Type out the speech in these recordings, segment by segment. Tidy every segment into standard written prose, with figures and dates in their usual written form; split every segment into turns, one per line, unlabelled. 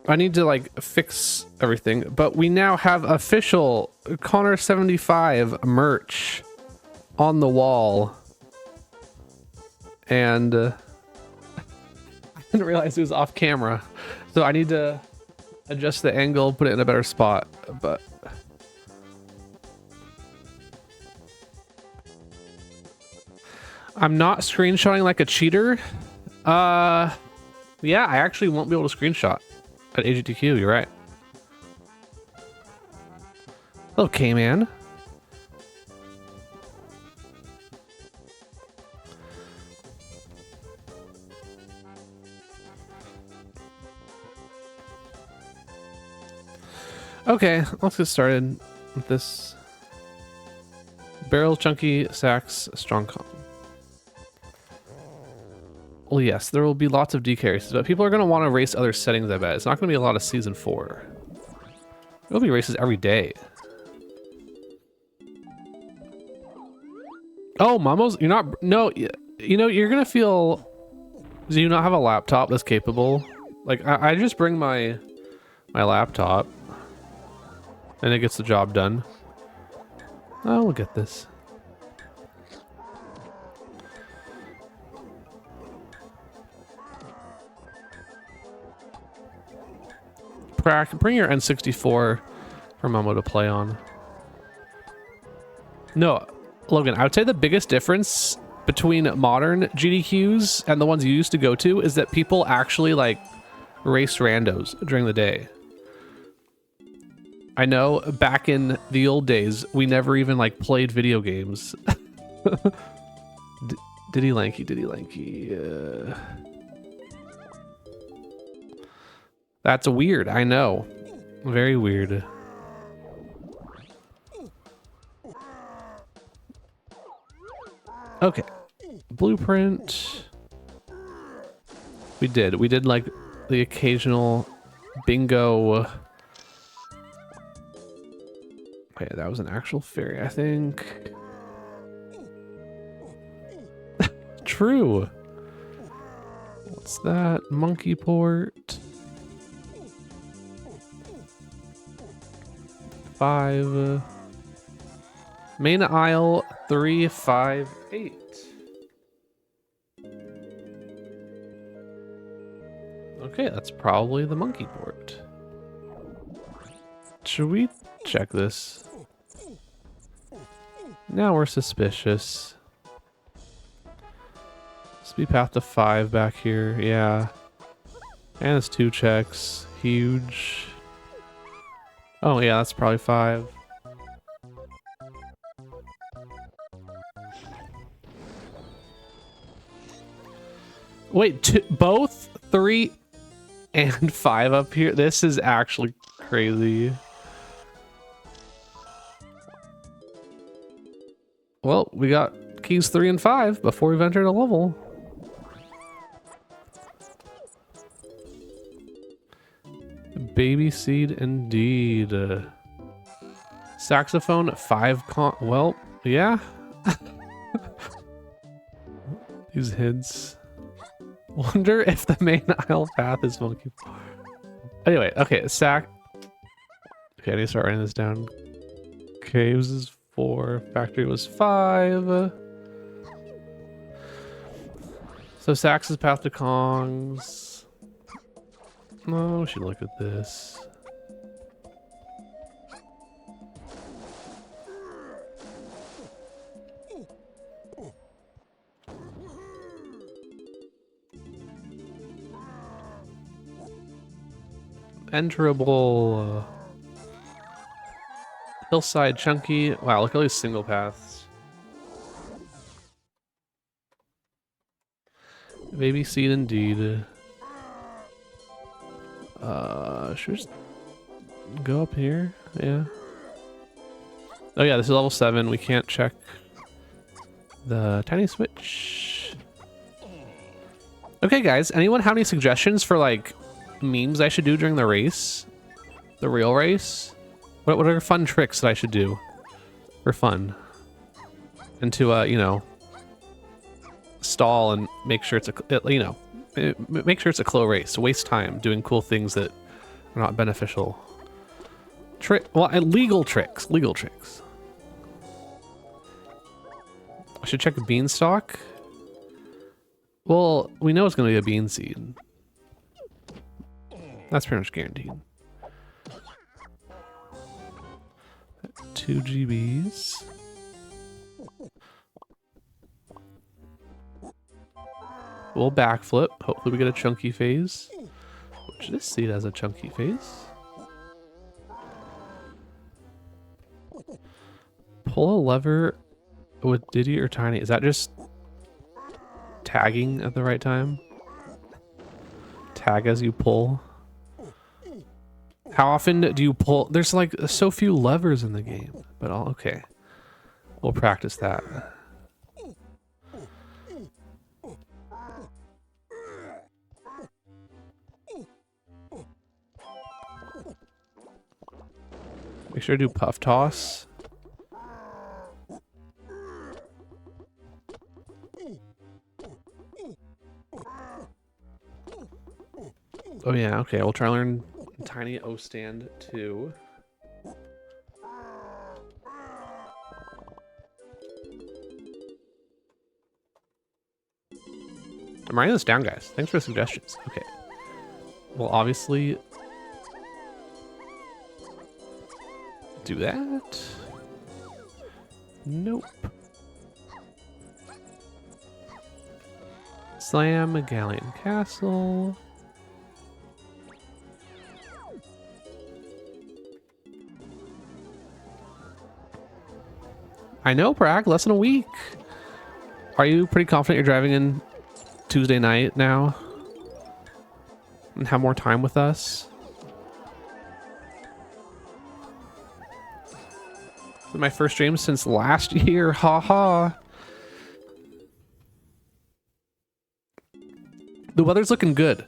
I need to like fix everything, but we now have official Connor 75 merch on the wall. And I didn't realize it was off camera. So I need to adjust the angle, put it in a better spot, but I'm not screenshotting like a cheater. Yeah, I actually won't be able to screenshot at AGDQ, you're right. Hello, K-Man. Okay, let's get started with this. Barrel, chunky, sacks, strong con. Well, yes, there will be lots of DK races, but people are going to want to race other settings, I bet. It's not going to be a lot of Season 4. There'll be races every day. Oh, Mamos, you're not... No, you know, you're going to feel... Do you not have a laptop that's capable? Like, I just bring my laptop, and it gets the job done. Oh, we'll get this. Bring your N64 for Momo to play on. No, Logan, I would say the biggest difference between modern GDQs and the ones you used to go to is that people actually like race randos during the day. I know back in the old days, we never even like played video games. Diddy Lanky. That's weird, I know. Very weird. Okay. Blueprint. We did like the occasional bingo. Okay, that was an actual fairy, I think. True. What's that? Monkey port. 5. Main aisle 3, 5, 8. Okay, that's probably the monkey port. Should we check this? Now we're suspicious. Speed path to 5 back here, yeah. And it's 2 checks. Huge. Oh yeah, that's probably 5. Wait, both 3 and 5 up here? This is actually crazy. Well, we got keys 3 and 5 before we've entered a level. Baby seed indeed. Saxophone 5 well, yeah. These hints. Wonder if the main aisle path is monkey. Anyway, okay, Okay, I need to start writing this down. Caves is 4. Factory was 5. So Sax is path to Kongs. Oh, we should look at this. Enterable. Hillside chunky. Wow, look at all these single paths. Baby seed indeed. Should we just go up here? Yeah. Oh yeah, this is level 7. We can't check the tiny switch. Okay, guys. Anyone have any suggestions for like memes I should do during the race? The real race? What are fun tricks that I should do for fun? And to, you know, stall and make sure it's a, you know, make sure it's a close race. Waste time doing cool things that not beneficial. Well, legal tricks. Legal tricks. I should check a beanstalk. Well, we know it's going to be a bean seed. That's pretty much guaranteed. 2 GBs. We'll backflip. Hopefully we get a chunky phase. Which this seed has a chunky phase. Pull a lever with Diddy or Tiny. Is that just tagging at the right time? Tag as you pull. How often do you pull? There's like so few levers in the game, but okay. We'll practice that. Make sure to do puff toss. Oh yeah, okay, we'll try to learn Tiny O stand too. I'm writing this down, guys. Thanks for the suggestions. Okay. Well, obviously do that. Nope. Slam a Galleon Castle. I know, Prag, less than a week. Are you pretty confident you're driving in Tuesday night now? And have more time with us? This is my first stream since last year, haha. The weather's looking good.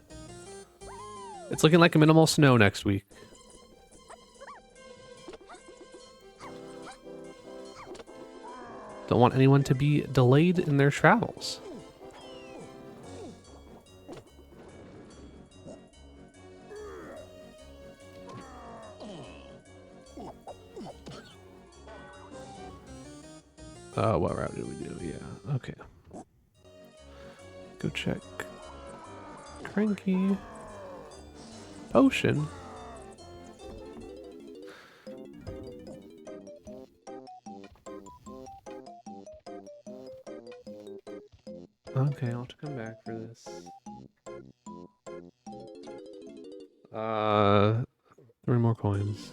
It's looking like a minimal snow next week. Don't want anyone to be delayed in their travels. What route did we do? Yeah, okay. Go check. Cranky. Potion. Okay, I'll have to come back for this. 3 more coins.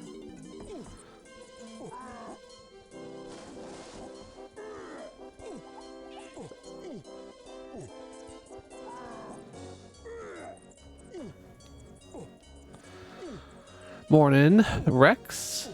Morning, Rex.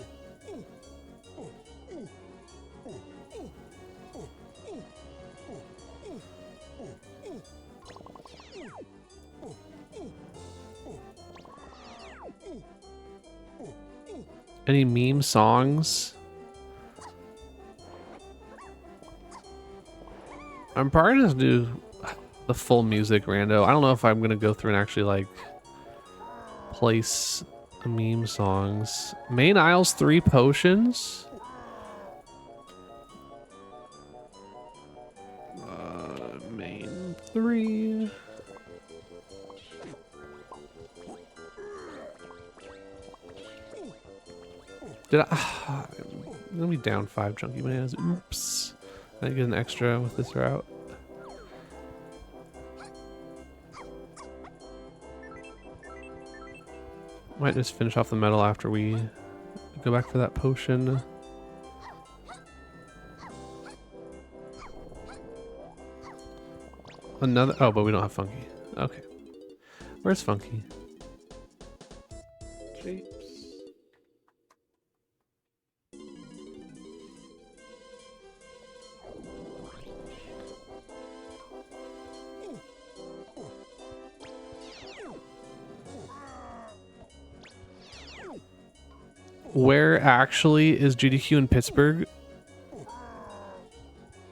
Any meme songs? I'm probably gonna do the full music rando. I don't know if I'm gonna go through and actually like place meme songs. Main aisles 3 potions. Main 3. Did I? I'm gonna be down 5 chunky bananas. Oops. I get an extra with this route. Might just finish off the metal after we go back for that potion. Another. Oh, but we don't have Funky. Okay. Where's Funky? Shapes. Where actually is GDQ in Pittsburgh?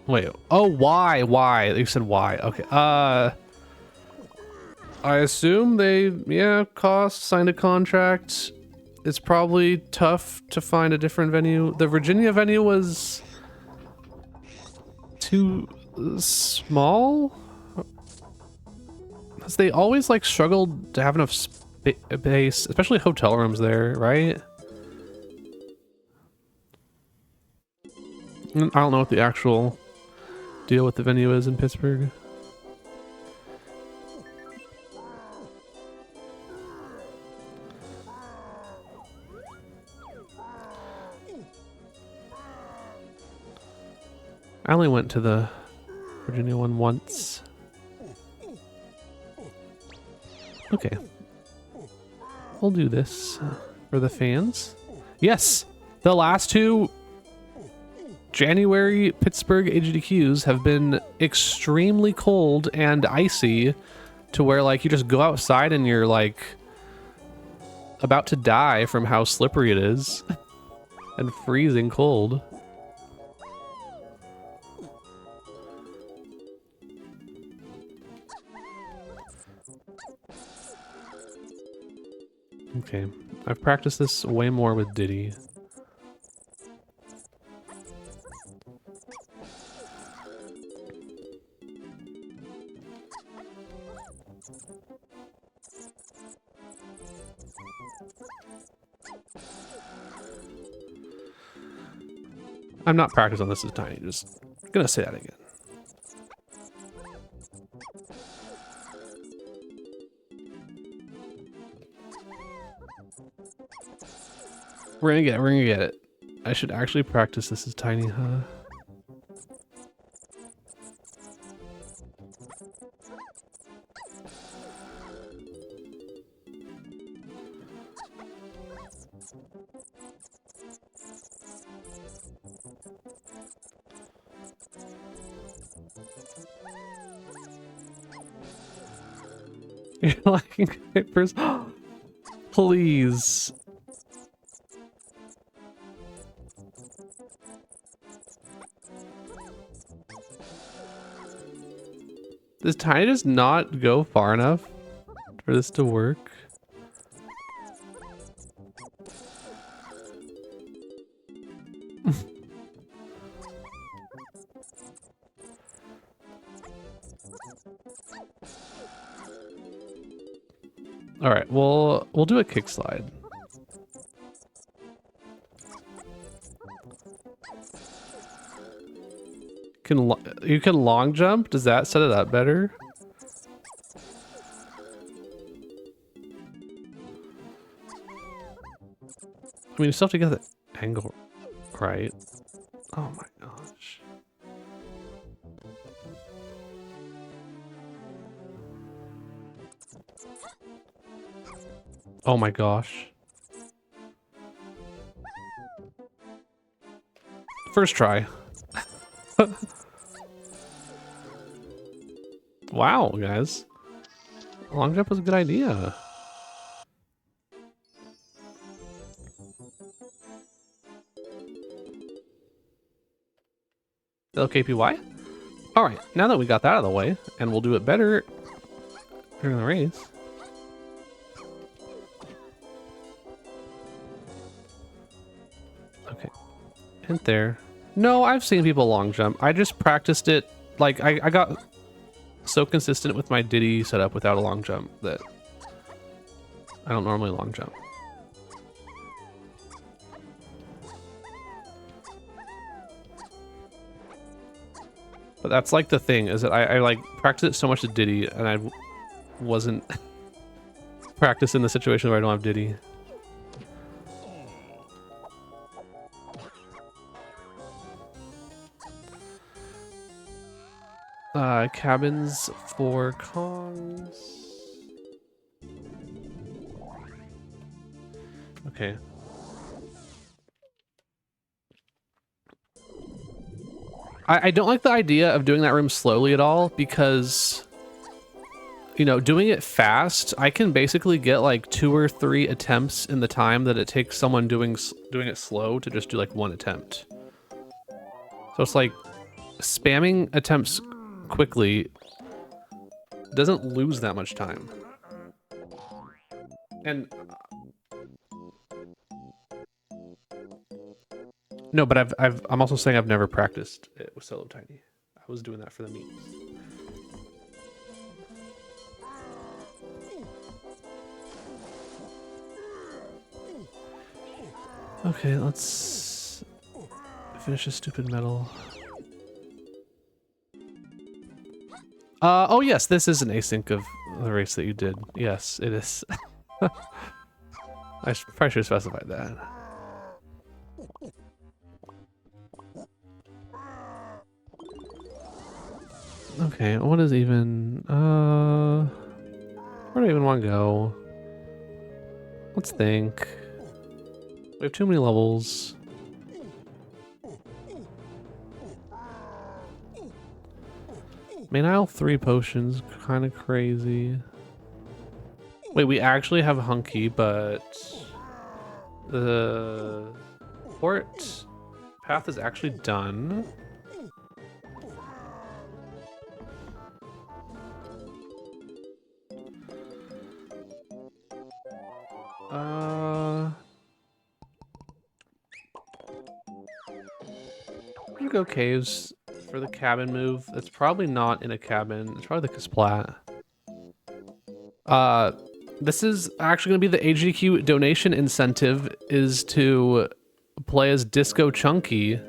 Wait. Oh, why? Why? You said why. Okay. I assume they, yeah, signed a contract. It's probably tough to find a different venue. The Virginia venue was too small? Because they always like struggled to have enough space, especially hotel rooms there, right? I don't know what the actual deal with the venue is in Pittsburgh. I only went to the Virginia one once. Okay. We'll do this for the fans. Yes! The last two January Pittsburgh AGDQs have been extremely cold and icy to where like you just go outside and you're like about to die from how slippery it is and freezing cold. Okay, I've practiced this way more with Diddy. I'm not practicing on this as tiny, just gonna say that again. We're gonna get it. I should actually practice this as tiny, huh? You're liking papers? Please. Does tiny just not go far enough for this to work? All right, we'll do a kick slide. You can long jump? Does that set it up better? I mean, you still have to get the angle right. Oh my gosh. Oh my gosh. First try. Wow, guys. Long jump was a good idea. LKPY? Alright, now that we got that out of the way, and we'll do it better during the race. Okay. Hint there. No, I've seen people long jump. I just practiced it. Like, I got so consistent with my Diddy setup without a long jump that I don't normally long jump. But that's like the thing, is that I like practice it so much with Diddy, and I wasn't practicing the situation where I don't have Diddy. Cabins for Kongs. Okay. I don't like the idea of doing that room slowly at all because, you know, doing it fast, I can basically get like 2 or 3 attempts in the time that it takes someone doing it slow to just do like 1 attempt. So it's like spamming attempts quickly doesn't lose that much time. And no, but I'm also saying I've never practiced it with solo tiny. I was doing that for the memes. Okay, let's finish this stupid medal. Oh yes, this is an async of the race that you did. Yes, it is. I probably should have specified that. Okay, what is even, where do I even want to go? Let's think. We have too many levels. Main aisle 3 potions, kind of crazy. Wait, we actually have Hunky, but the port path is actually done. I'm gonna go caves for the cabin move. It's probably not in a cabin. It's probably the Kasplat. This is actually gonna be the AGDQ donation incentive is to play as Disco Chunky.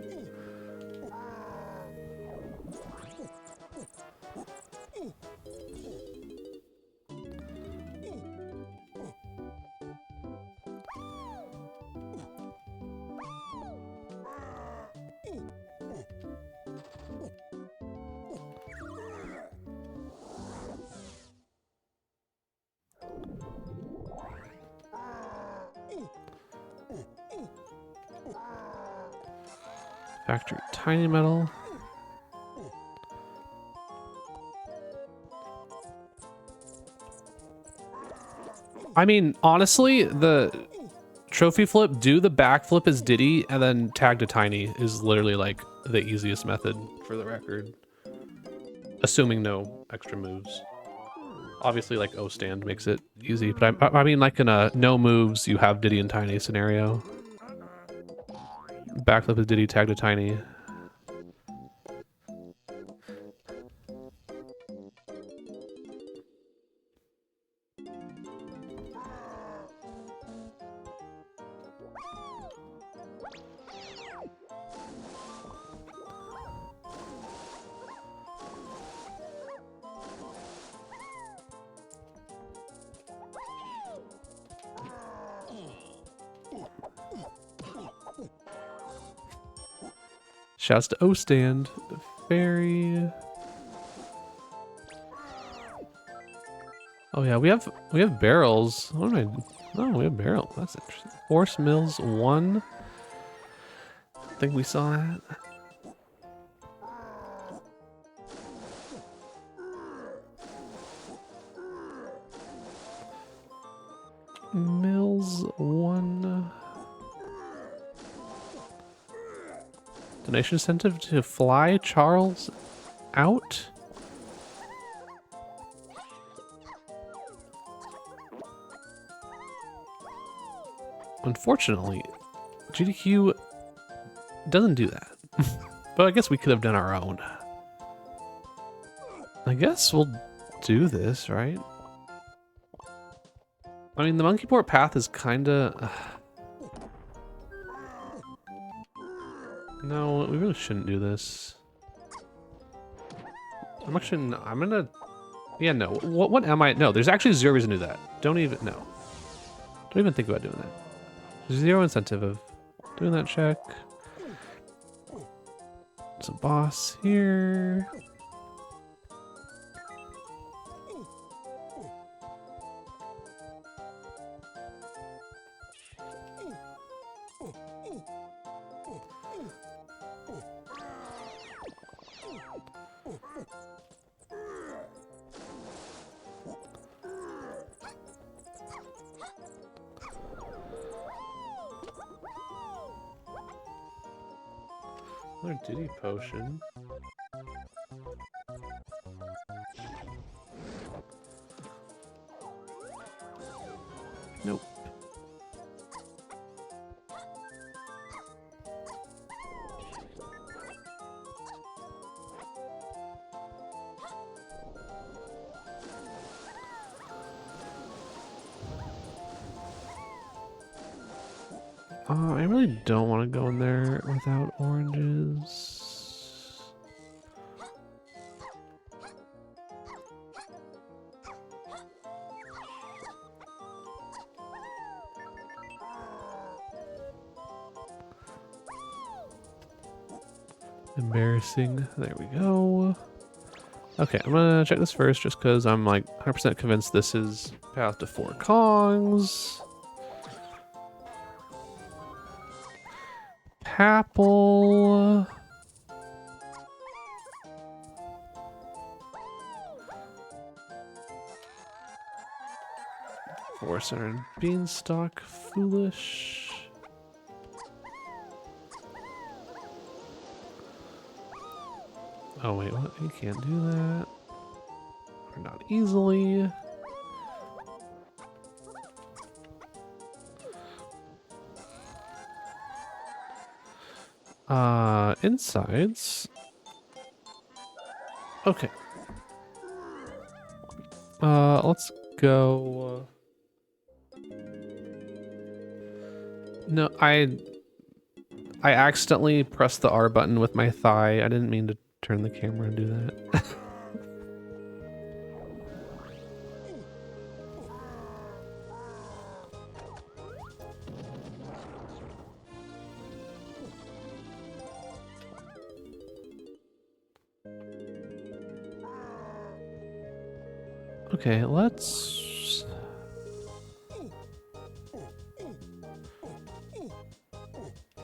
Factory tiny metal. I mean, honestly, the trophy flip, do the backflip as Diddy, and then tag to tiny is literally like the easiest method for the record. Assuming no extra moves. Obviously, like O stand makes it easy, but I mean, like in a no moves, you have Diddy and tiny scenario. Backflip is Diddy, tag to tiny. Shouts to O stand, Fairy. Oh yeah, we have barrels. What am I? Oh, we have barrels. That's interesting. Force mills 1. I think we saw that. Mills 1. Donation incentive to fly Charles out. Unfortunately, GDQ doesn't do that. But I guess we could have done our own. I guess we'll do this, right? I mean, the monkey port path is kinda... No, we really shouldn't do this. I'm gonna... Yeah, no. What am I... No, there's actually zero reason to do that. Don't even... No. Don't even think about doing that. There's zero incentive of doing that check. There's a boss here. Another Diddy potion. I really don't want to go in there without oranges. Embarrassing. There we go. Okay, I'm gonna check this first just because I'm like 100% convinced this is path to 4 Kongs. Apple. Force and beanstalk. Foolish. Oh wait, what? You can't do that. Or not easily. Insides. Okay. Let's go. No, I accidentally pressed the R button with my thigh. I didn't mean to turn the camera and do that. Okay, let's...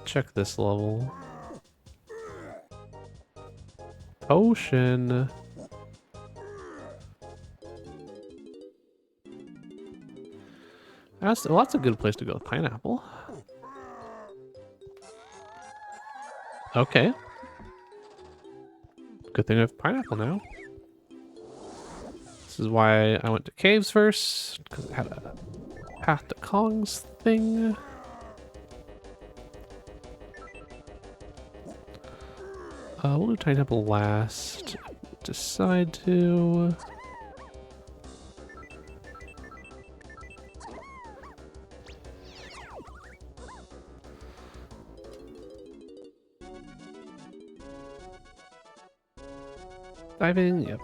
check this level. Potion. That's a good place to go with pineapple. Okay. Good thing I have pineapple now. This is why I went to caves first, because it had a path to Kongs thing. We'll do tiny temple last. Decide to. Diving, yep.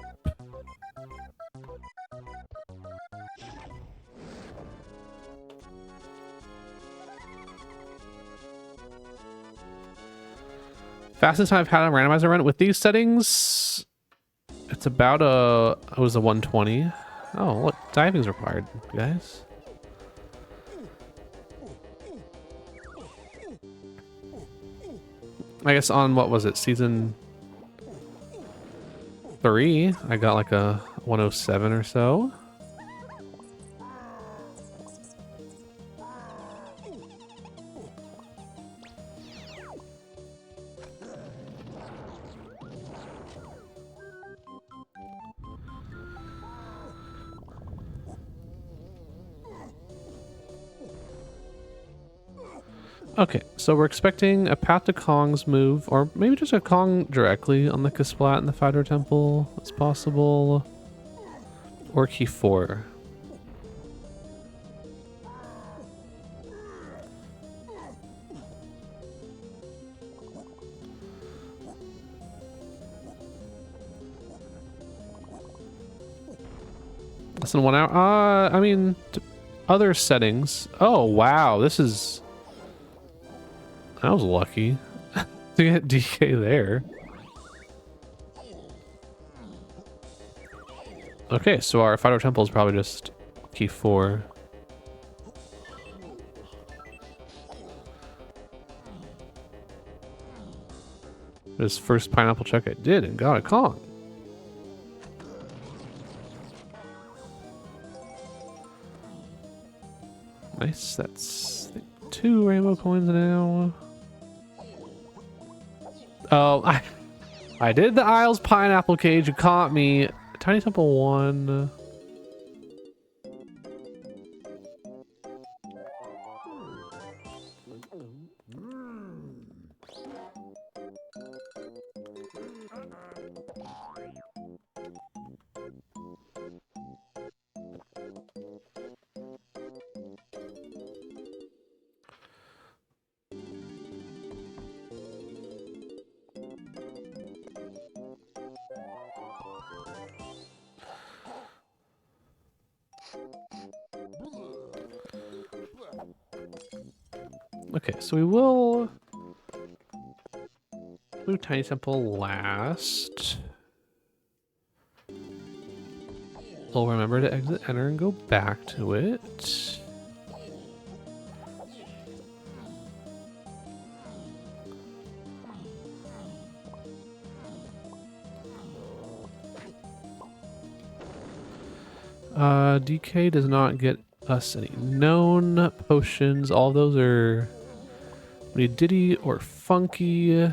Fastest time I've had a randomizer run with these settings, it's about it was a 120. Oh, look, diving's required, guys. I guess on, what was it, season 3, I got like a 107 or so. Okay, so we're expecting a path to Kong's move, or maybe just a Kong directly on the Kasplat and the Fighter Temple. That's possible. Or key 4. Less than 1 hour. I mean, other settings. Oh, wow, this is... I was lucky to get DK there. Okay, so our Fighter Temple is probably just key 4. This first pineapple check I did and got a Kong. Nice, that's 2 rainbow coins now. Oh, I did the Isles pineapple cage. You caught me. Tiny Temple 1. Okay, so we will do Tiny Temple last. We'll remember to exit, enter, and go back to it. DK does not get us any known potions. All those are Diddy or Funky.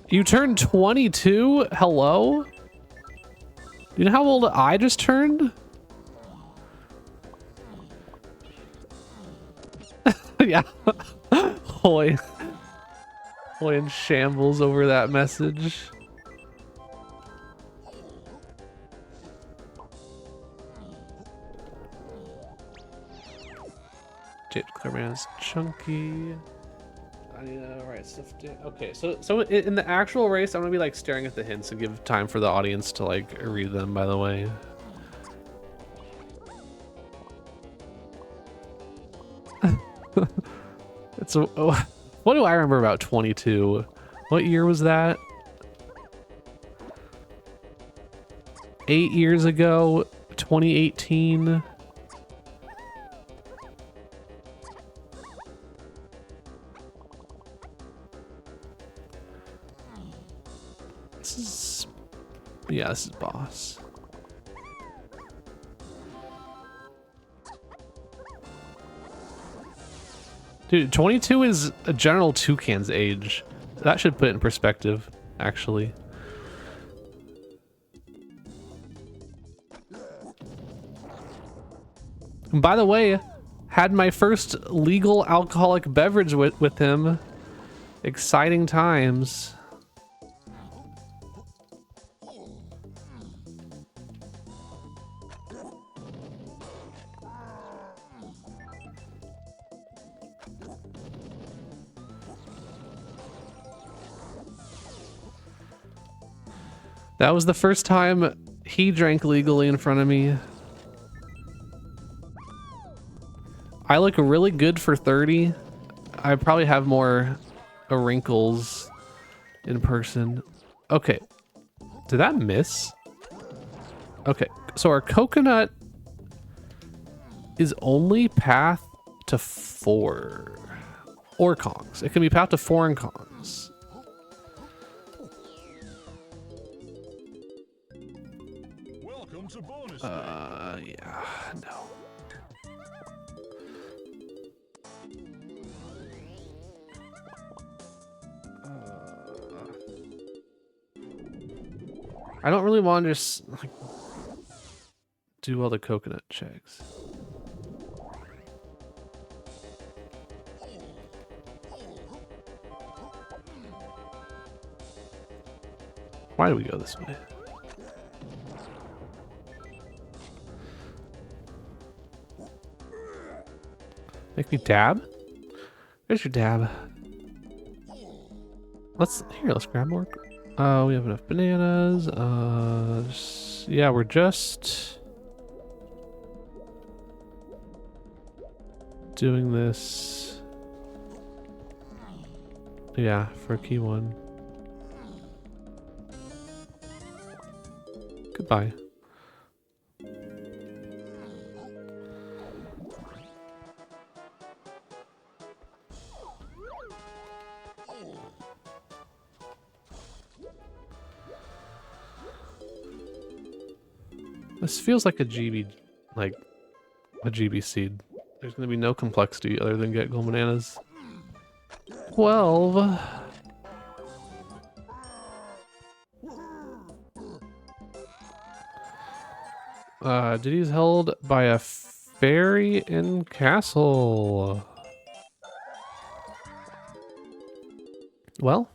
You turned 22? Hello? You know how old I just turned? Yeah. Hoy in shambles over that message. James Clearman's chunky. I need to write stuff down. Okay, so in the actual race, I'm gonna be like staring at the hints and give time for the audience to like read them, by the way. What do I remember about 22? What year was that? 8 years ago, 2018. Yeah, this is boss. Dude, 22 is a General Toucan's age. That should put it in perspective, actually. And by the way, had my first legal alcoholic beverage with him. Exciting times. That was the first time he drank legally in front of me. I look really good for 30. I probably have more wrinkles in person. Okay. Did that miss? Okay. So our coconut is only path to 4. Or Kongs. It can be path to 4 and Kongs. Yeah, no. I don't really want to just like do all the coconut checks. Why do we go this way? Make me dab? There's your dab. Let's grab more. We have enough bananas. Yeah, we're just doing this. Yeah, for key 1. Goodbye. This feels like a GB, like a GB seed. There's gonna be no complexity other than get gold bananas. 12. Diddy's held by a fairy in castle. Well,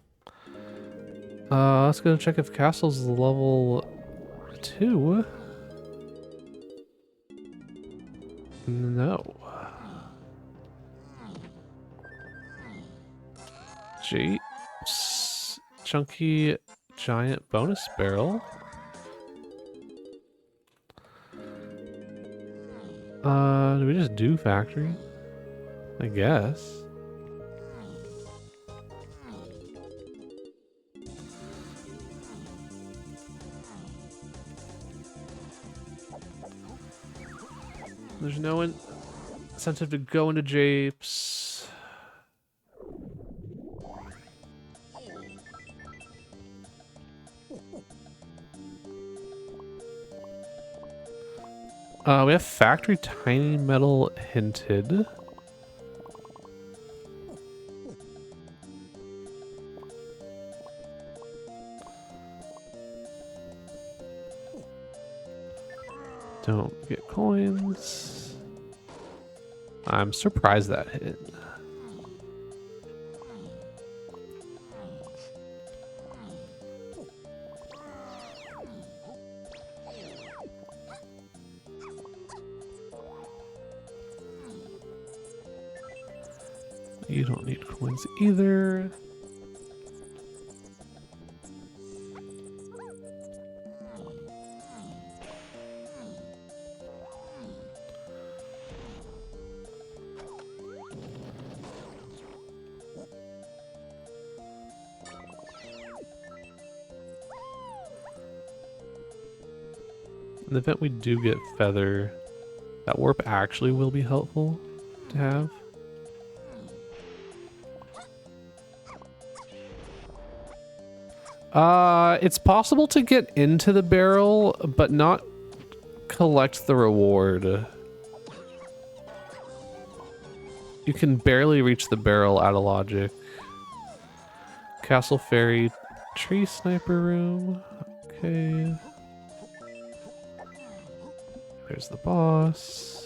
let's go check if castle's level 2. No. Japes. Chunky giant bonus barrel. Do we just do factory? I guess. There's no incentive to go into Japes. We have factory tiny metal hinted. Don't get coins. I'm surprised that hit. You don't need coins either. In the event we do get feather, that warp actually will be helpful to have. It's possible to get into the barrel, but not collect the reward. You can barely reach the barrel out of logic. Castle Fairy Tree Sniper Room. Okay. There's the boss.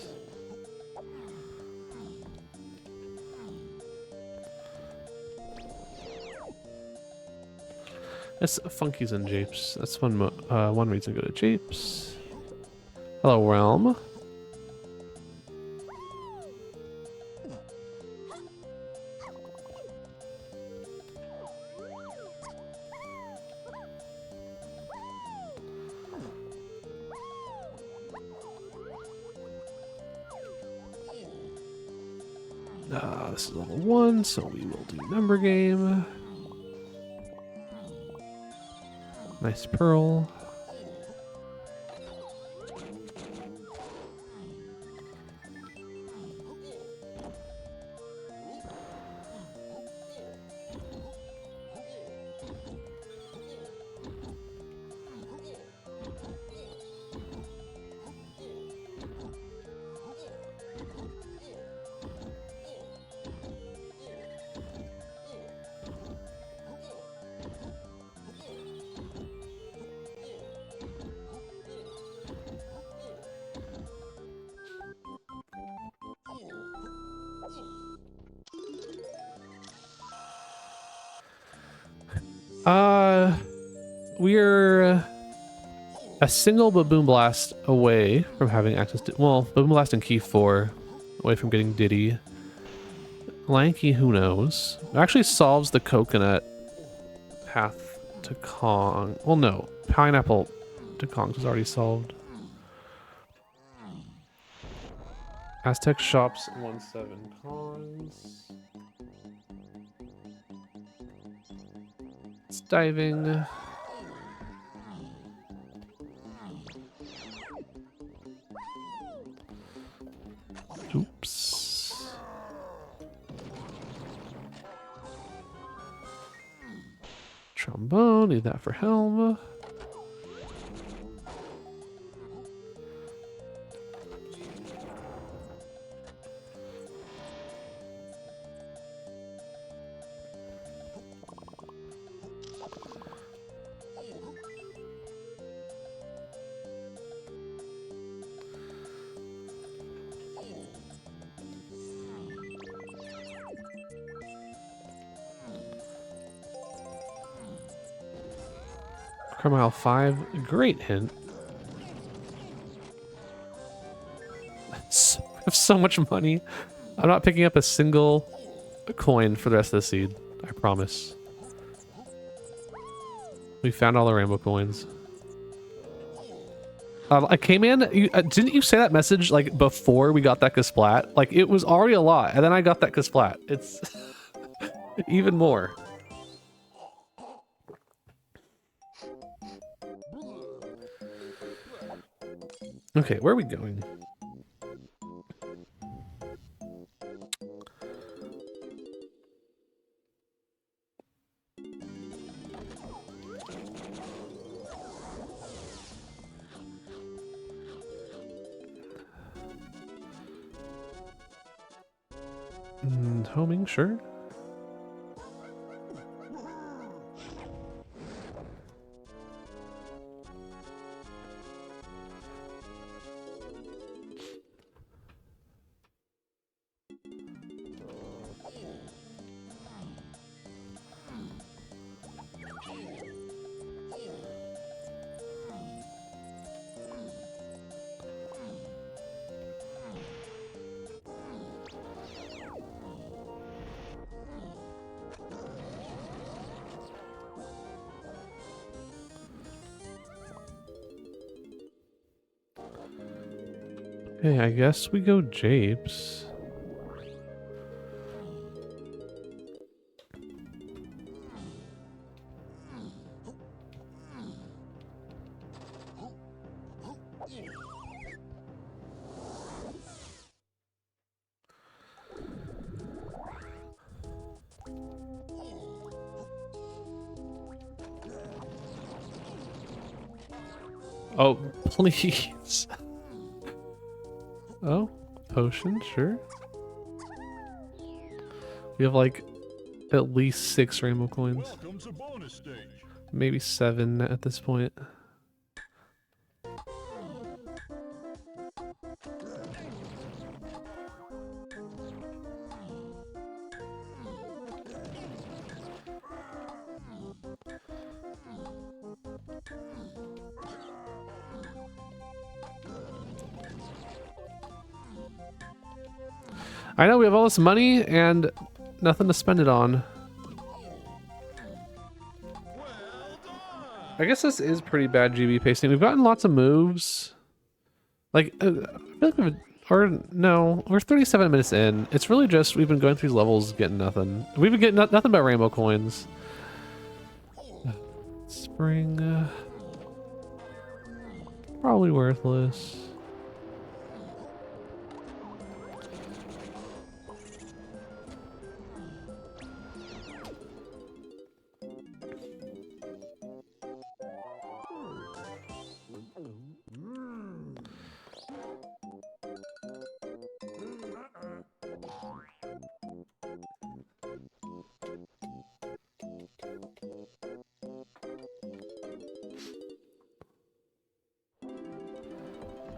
That's Funkies and Japes. That's one reason to go to Japes. Hello, Realm. This is level 1, so we will do number game. Nice pearl. We're a single Baboon Blast away from having access to, well, Baboon Blast and Key 4 away from getting Diddy. Lanky, who knows? It actually solves the coconut path to Kong. Well, no, pineapple to Kong is already solved. Aztec Shops 1-7 Kongs. It's diving. Oops. Trombone, need that for Helm. Mile 5, great hint. so much money. I'm not picking up a single coin for the rest of the seed. I promise. We found all the rainbow coins. I came in. Didn't you say that message like before we got that Kasplat? Like it was already a lot, and then I got that Kasplat. It's even more. Okay, where are we going? Homing, sure. Okay, I guess we go Japes. Oh, please. Oh, potion, sure. We have like at least 6 rainbow coins. Maybe 7 at this point. I know we have all this money and nothing to spend it on. I guess this is pretty bad GB pacing. We've gotten lots of moves. Like, I feel like we're 37 minutes in. It's really just we've been going through these levels getting nothing. We've been getting nothing but rainbow coins. Spring. Probably worthless.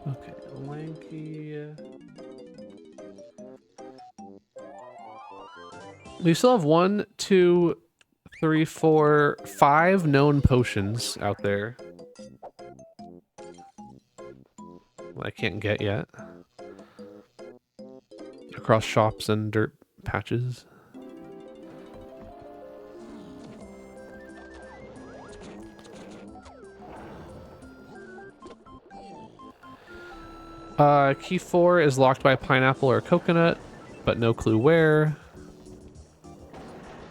Okay, lanky. We still have 1, 2, 3, 4, 5 known potions out there. I can't get yet. Across shops and dirt patches. Key 4 is locked by pineapple or coconut, but no clue where.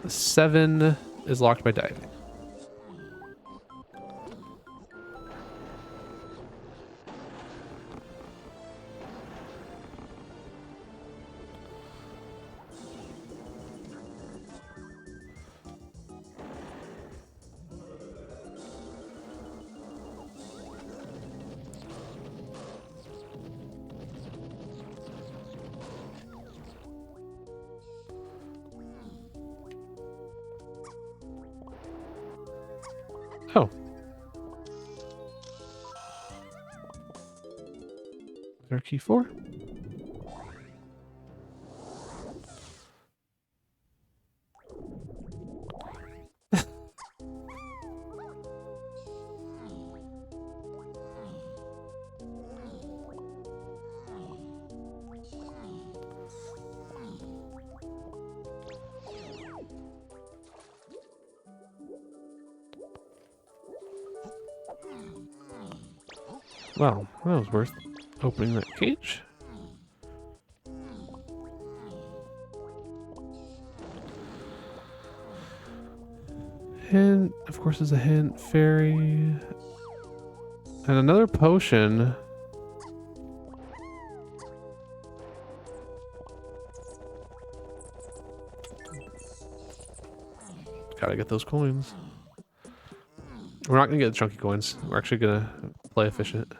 7 is locked by diving. Oh. Is there key 4? Well, that was worth opening that cage. Hint, of course, is a hint. Fairy. And another potion. Gotta get those coins. We're not gonna get the chunky coins. We're actually gonna play efficient.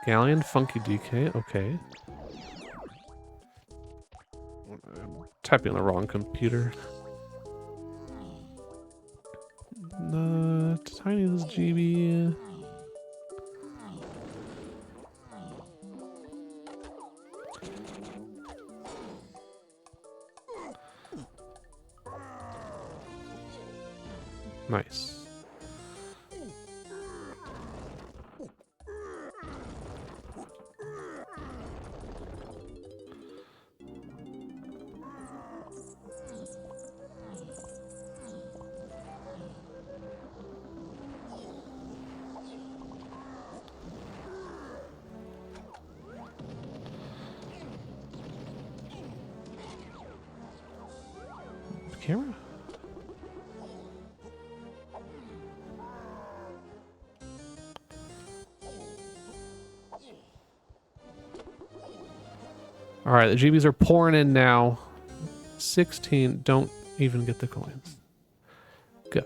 Galleon, funky DK, okay. I'm typing on the wrong computer. Tiny little GB. Nice. Camera? All right, the GBs are pouring in now. 16, don't even get the coins. Go.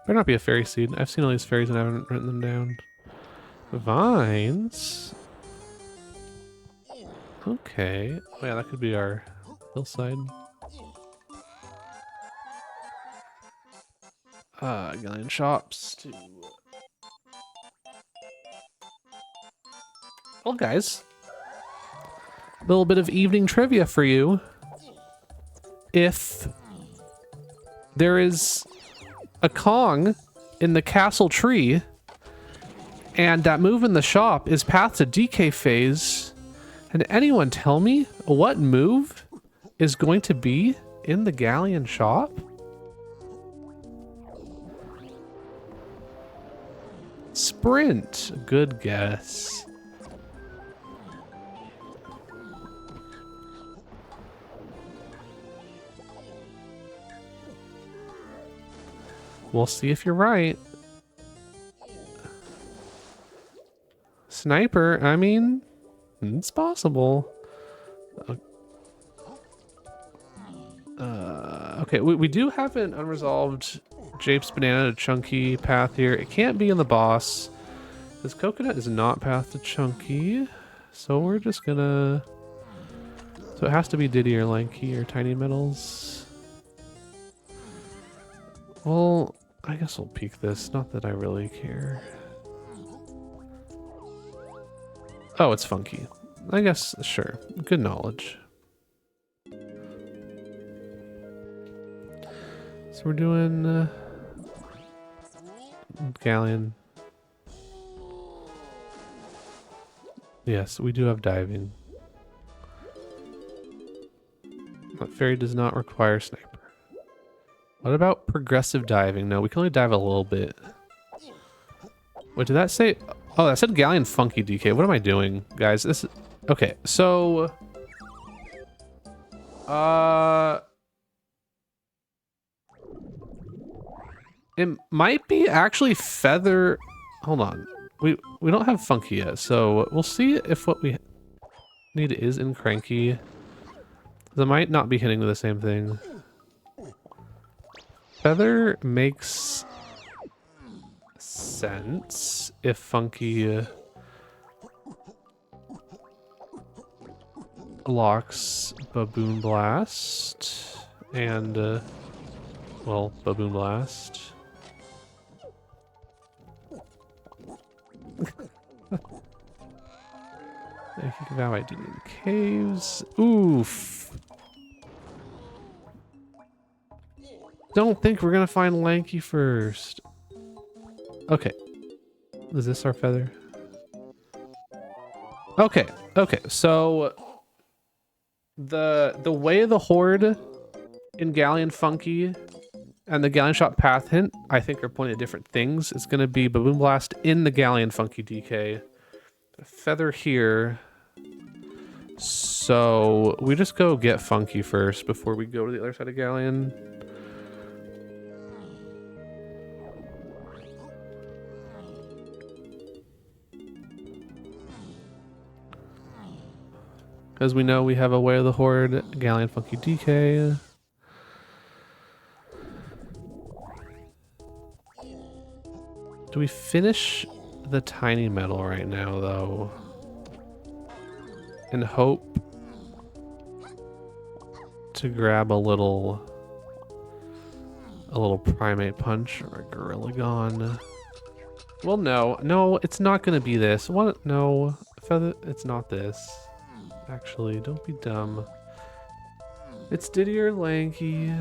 Better not be a fairy seed. I've seen all these fairies and I haven't written them down. Vines. Okay. Oh yeah, that could be our hillside. Galleon shops too. Well, guys, a little bit of evening trivia for you. If there is a Kong in the castle tree, and that move in the shop is path to DK phase, can anyone tell me what move is going to be in the Galleon shop? Sprint. Good guess. We'll see if you're right. Sniper, I mean, it's possible. Okay, we do have an unresolved Japes Banana to Chunky path here. It can't be in the boss. This coconut is not path to Chunky. So we're just gonna... So it has to be Diddy or Lanky or Tiny Metals. Well, I guess we'll peek this. Not that I really care. Oh, it's funky. I guess, sure. Good knowledge. So we're doing Galleon. Yes, we do have diving. But fairy does not require sniper. What about progressive diving? No, we can only dive a little bit. Wait, did that say? Oh, that said Galleon funky DK. What am I doing, guys? This is okay. So, it might be actually feather. Hold on, we don't have funky yet, so we'll see if what we need is in cranky. That might not be hitting the same thing. Feather makes sense if Funky locks Baboon Blast and, well, Baboon Blast. I think about I do in caves. Oof. Don't think we're gonna find Lanky first. Okay. Is this our feather? Okay. Okay. So the way of the horde in Galleon Funky and the Galleon Shop path hint, I think, are pointing at different things. It's gonna be Baboon Blast in the Galleon Funky DK. A feather here. So we just go get Funky first before we go to the other side of Galleon. Because we know we have a Way of the Horde, Galleon Funky DK. Do we finish the tiny metal right now, though? And hope to grab a little primate punch or a gorilla gone. Well, no, it's not gonna be this. What? No, feather. It's not this. Actually, don't be dumb. It's Diddy or Lanky.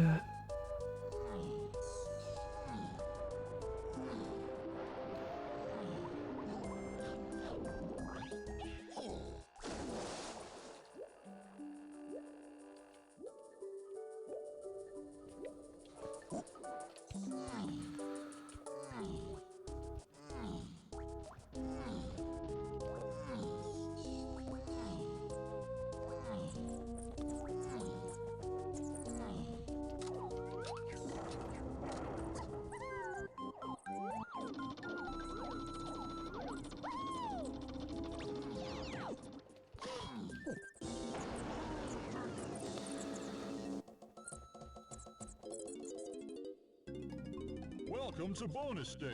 Welcome to bonus stage.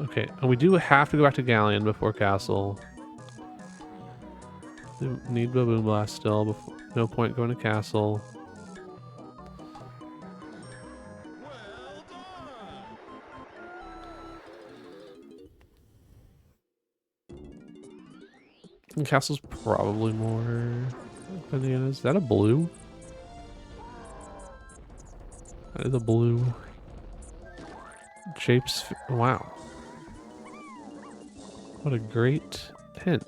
Okay, and we do have to go back to Galleon before Castle. We need Baboon Blast still. Before, no point going to Castle. And Castle's probably more bananas. Is that a blue? That is a blue. Shapes. Wow. What a great hint.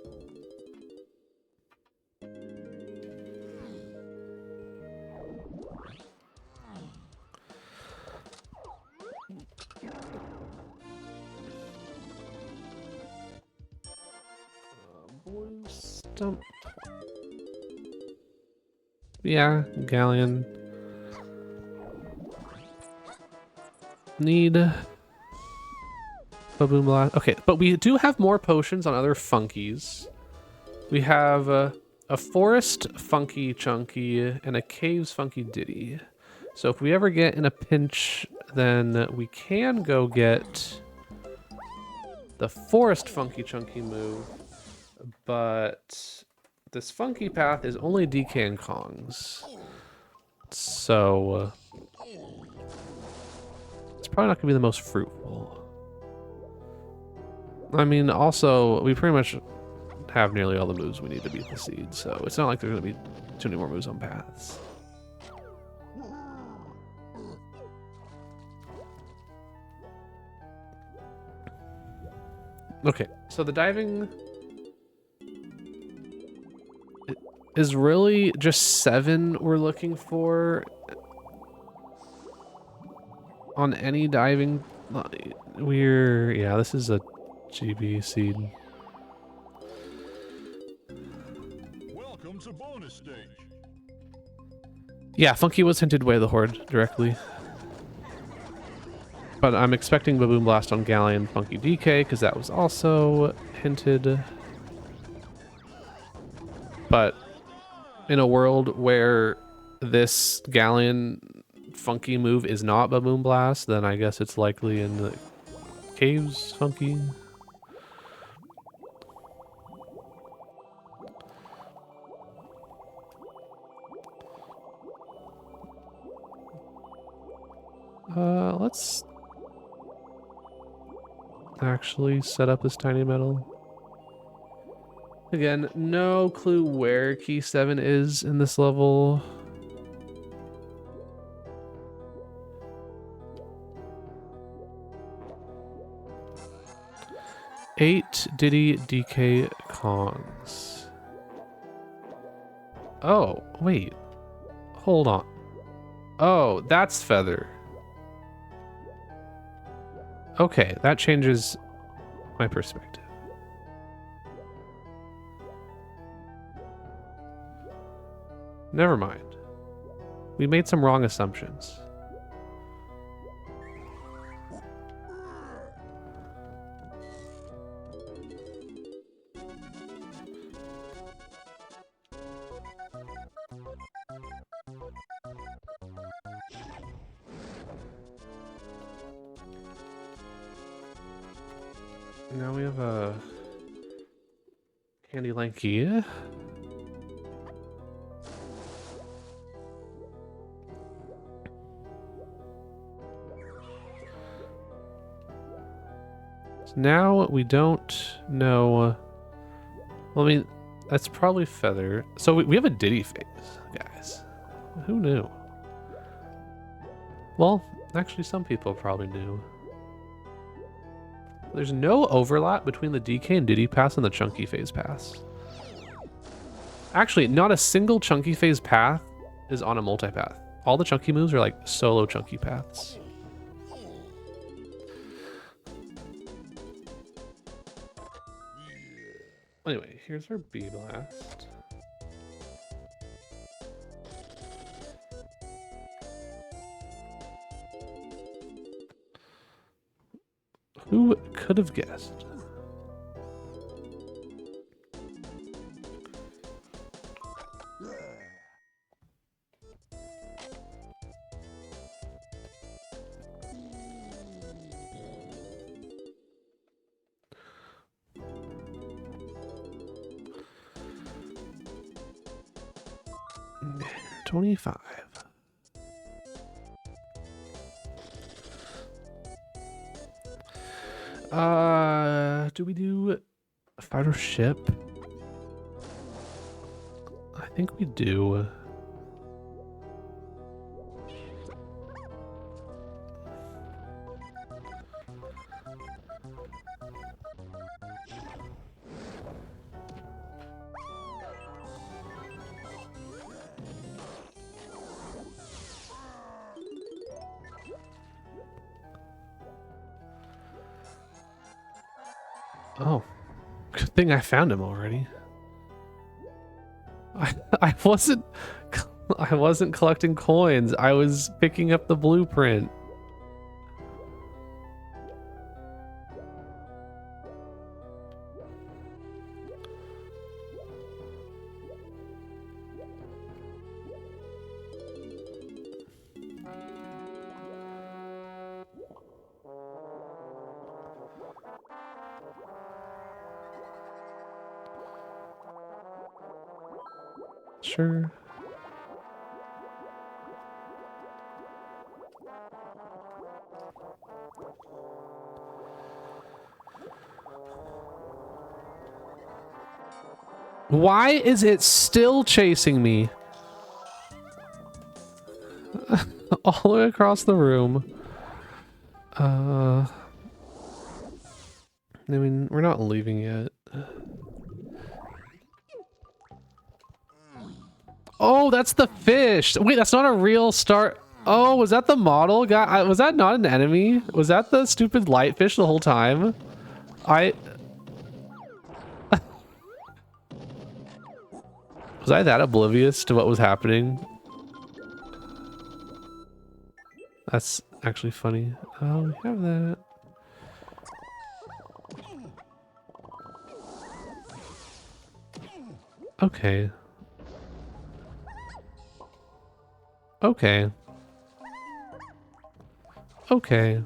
Blue stump. Yeah, Galleon. Need Baboon Blast. Okay, but we do have more potions on other funkies. We have a forest funky chunky and a caves funky Diddy. So if we ever get in a pinch, then we can go get the forest funky chunky move. But this funky path is only DK and Kongs. So it's probably not gonna be the most fruitful. I mean, also, we pretty much have nearly all the moves we need to beat the seed, so it's not like there's gonna be too many more moves on paths. Okay, so the diving is really just 7 we're looking for on any diving. Yeah, this is a GB seed.
Welcome to bonus stage.
Yeah, Funky was hinted Way of the Horde directly. But I'm expecting Baboon Blast on Galleon Funky DK because that was also hinted. But in a world where this galleon funky move is not Baboon Blast, then I guess it's likely in the caves funky. Let's actually set up this tiny metal. Again, no clue where key 7 is in this level. Eight Diddy DK Kongs. Oh, wait. Hold on. Oh, that's Feather. Okay, that changes my perspective. Never mind. We made some wrong assumptions. Now we have a Candy Lanky. So now we don't know. Well, I mean, that's probably Feather. So we have a Diddy phase, guys. Who knew? Well, actually, some people probably knew. There's no overlap between the DK and Diddy pass and the Chunky phase pass. Actually, not a single Chunky phase path is on a multipath. All the Chunky moves are like solo Chunky paths. Anyway, here's our B Blast. Who could have guessed? $25. Do we do a fighter ship? I think we do. Oh, good thing I found him already. I wasn't collecting coins. I was picking up the blueprint. Sure. Why is it still chasing me? All the way across the room. I mean, we're not leaving yet. Oh, that's the fish. Wait, that's not a real star. Oh, was that the model guy? Was that not an enemy? Was that the stupid light fish the whole time? Was I that oblivious to what was happening? That's actually funny. Oh, we have that. Okay. Okay. Okay.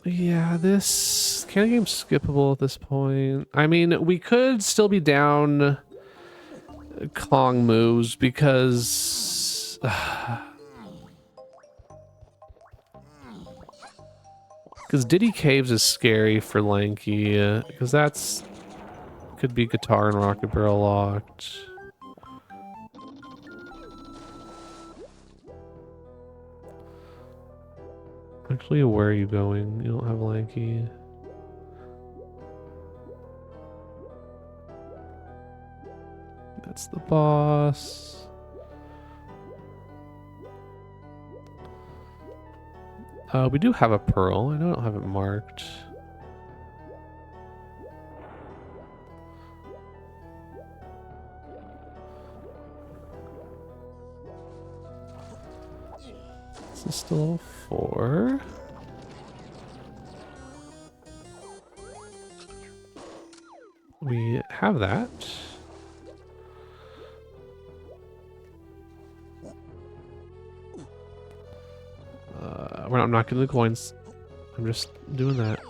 Yeah, this kind of game's skippable at this point. I mean, we could still be down Kong moves because because Diddy Caves is scary for Lanky because that's could be guitar and rocket barrel locked. Actually, where are you going? You don't have Lanky. That's the boss. We do have a pearl. I don't have it marked. This is still 4. We have that. I'm not getting the coins. I'm just doing that.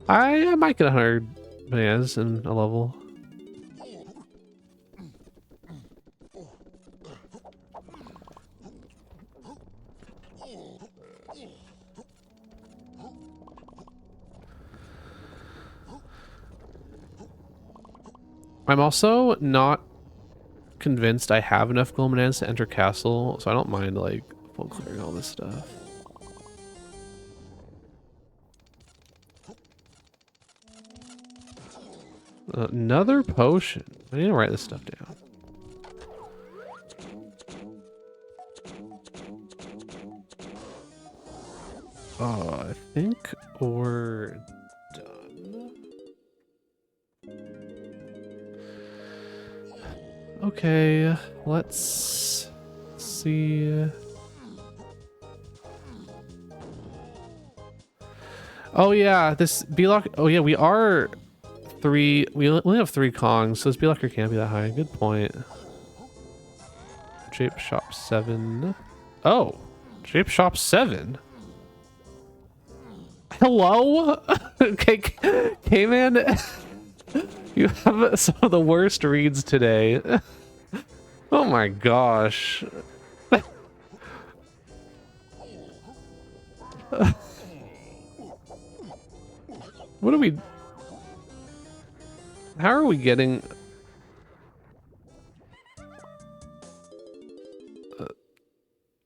I might get 100 bananas in a level. I'm also not convinced I have enough gold bananas to enter castle, so I don't mind like full clearing all this stuff. Another potion. I need to write this stuff down. Oh, I think we're done. Okay, let's see. Oh yeah, this B Locker. Oh yeah, we are 3. We only have 3 Kongs, so this B Locker can't be that high. Good point. Shape Shop 7. Oh, Shape Shop 7. Hello? Okay, K-Man, you have some of the worst reads today. Oh my gosh. What are we... How are we getting...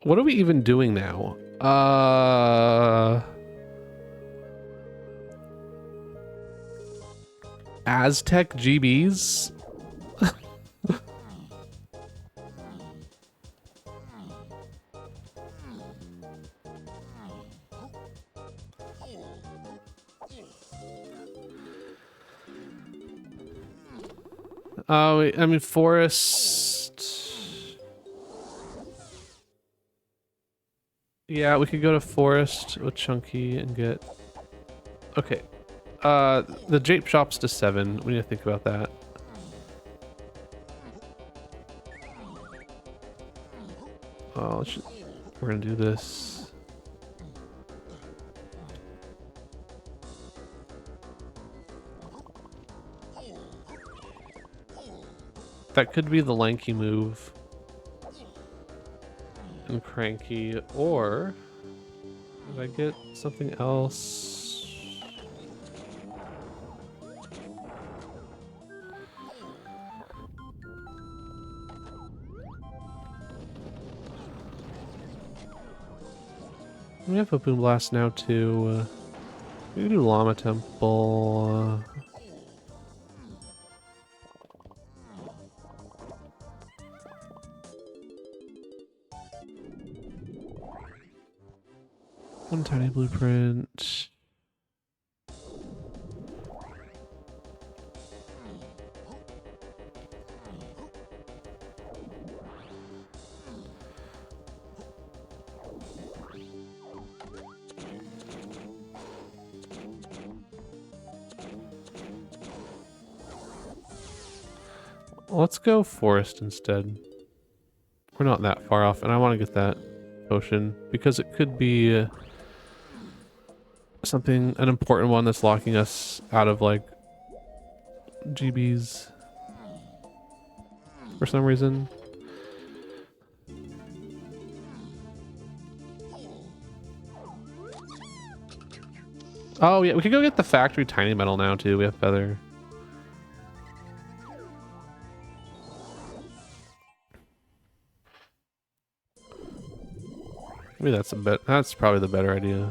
what are we even doing now? Aztec GBs? I mean, forest. Yeah, we could go to forest with Chunky and get. Okay. The Jape shop's to 7. We need to think about that. Oh, we're gonna do this. That could be the Lanky move. And Cranky, or did I get something else? We have a Boom Blast now too. We can do Llama Temple. One tiny blueprint. Let's go forest instead. We're not that far off, and I want to get that potion because it could be an important one that's locking us out of like GBs for some reason. Oh yeah, we could go get the factory tiny metal now too. We have feather. Maybe that's probably the better idea.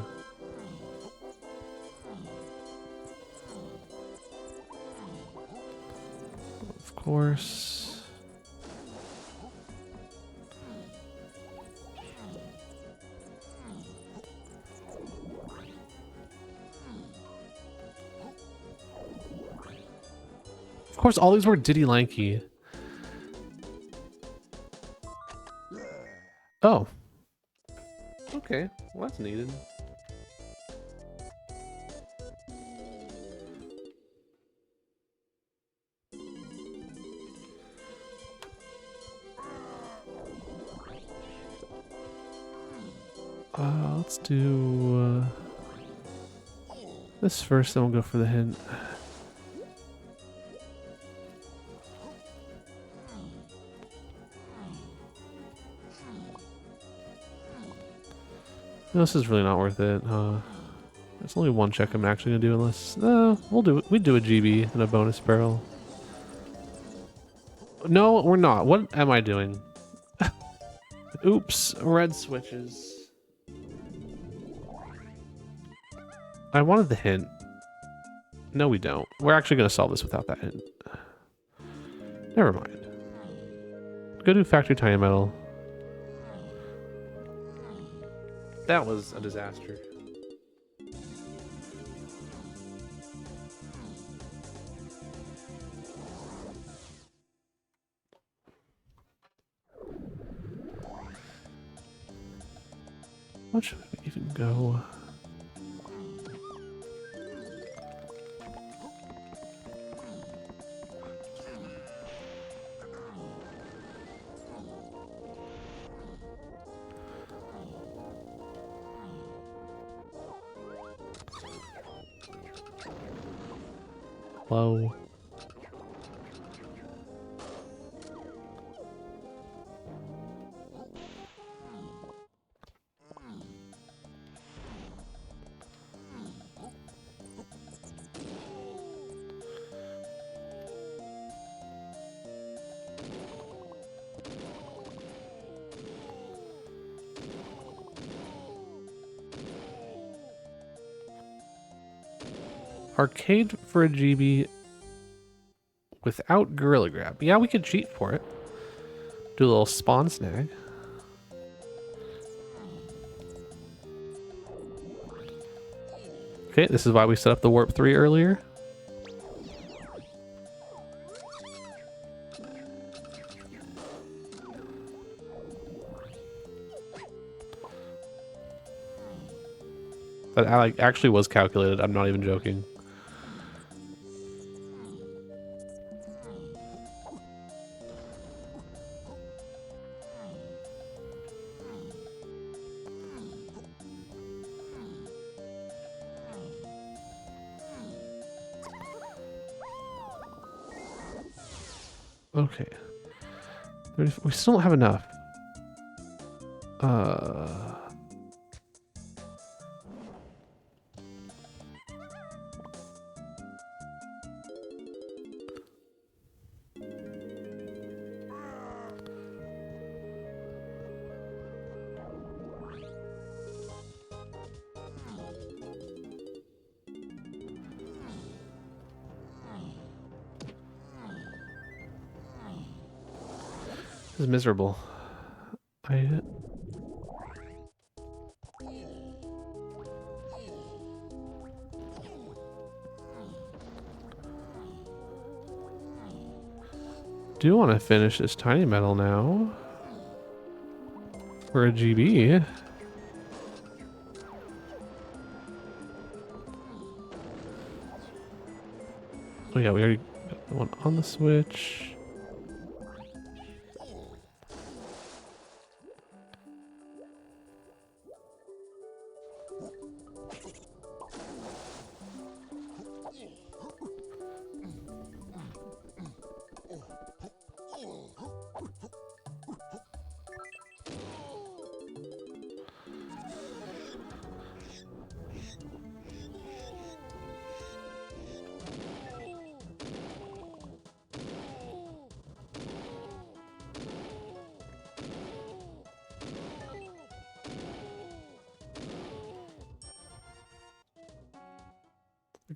Of course. Of course, all these were Diddy Lanky. Oh. Okay, well that's needed. Let's do this first, then we'll go for the hint. No, this is really not worth it. There's only one check I'm actually gonna do unless we'd do a GB and a bonus barrel. No, we're not. What am I doing? Oops, red switches. I wanted the hint. No, we don't. We're actually gonna solve this without that hint. Never mind. Go do factory tiny metal. That was a disaster. What should we even go? Low. Arcade for a GB without Gorilla Grab. Yeah, we could cheat for it. Do a little spawn snag. Okay, this is why we set up the warp 3 earlier. That actually was calculated. I'm not even joking. Okay. We still don't have enough. This is miserable. Do want to finish this tiny metal now for a GB. Oh yeah, we already got the one on the switch.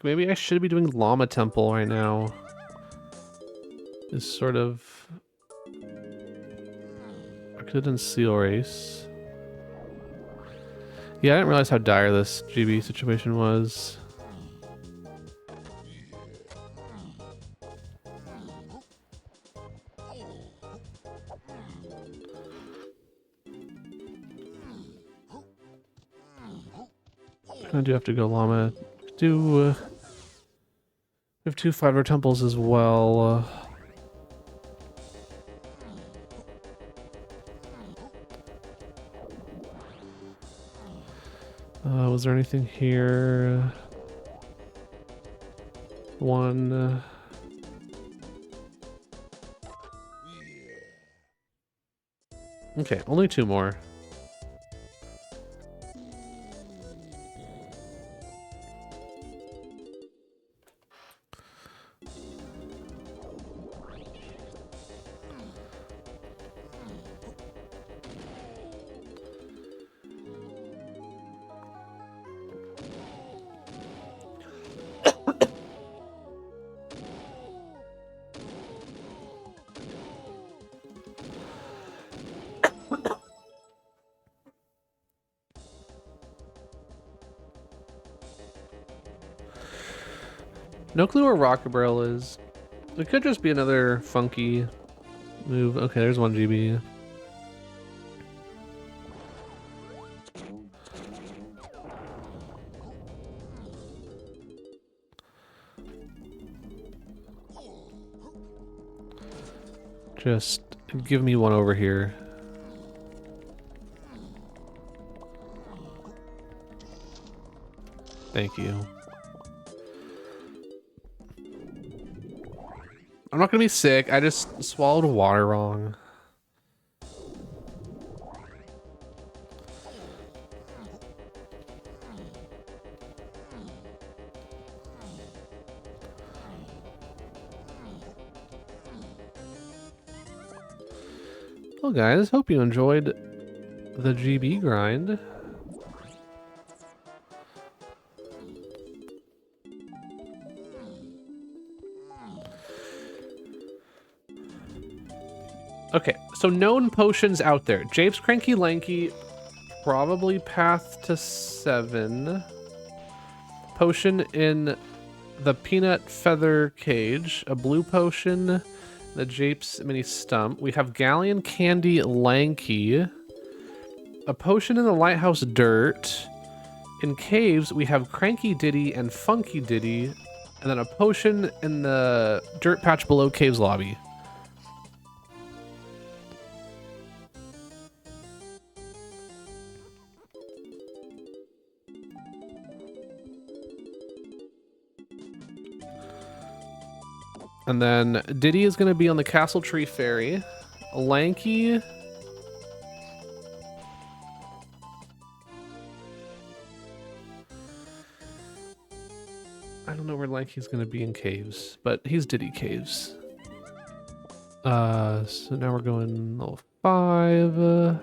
maybe I should be doing Llama Temple right now. Is sort of... I could have done Seal Race. Yeah, I didn't realize how dire this GB situation was. I do have to go Llama. We have 2 5-hour temples as well. Was there anything here? One. Okay, only 2 more. No clue where Rocket Barrel is. It could just be another funky move. Okay, there's 1 GB. Just give me 1 over here. Thank you. I'm not gonna be sick. I just swallowed water wrong. Well, guys, hope you enjoyed the GB grind. Okay, so known potions out there. Japes Cranky Lanky, probably path to 7. Potion in the Peanut Feather Cage. A blue potion, the Japes Mini Stump. We have Galleon Candy Lanky. A potion in the Lighthouse Dirt. In Caves, we have Cranky Diddy and Funky Diddy. And then a potion in the Dirt Patch below Caves Lobby. And then Diddy is going to be on the Castle Tree Ferry. Lanky. I don't know where Lanky's going to be in Caves, but he's Diddy Caves. So now we're going level 5.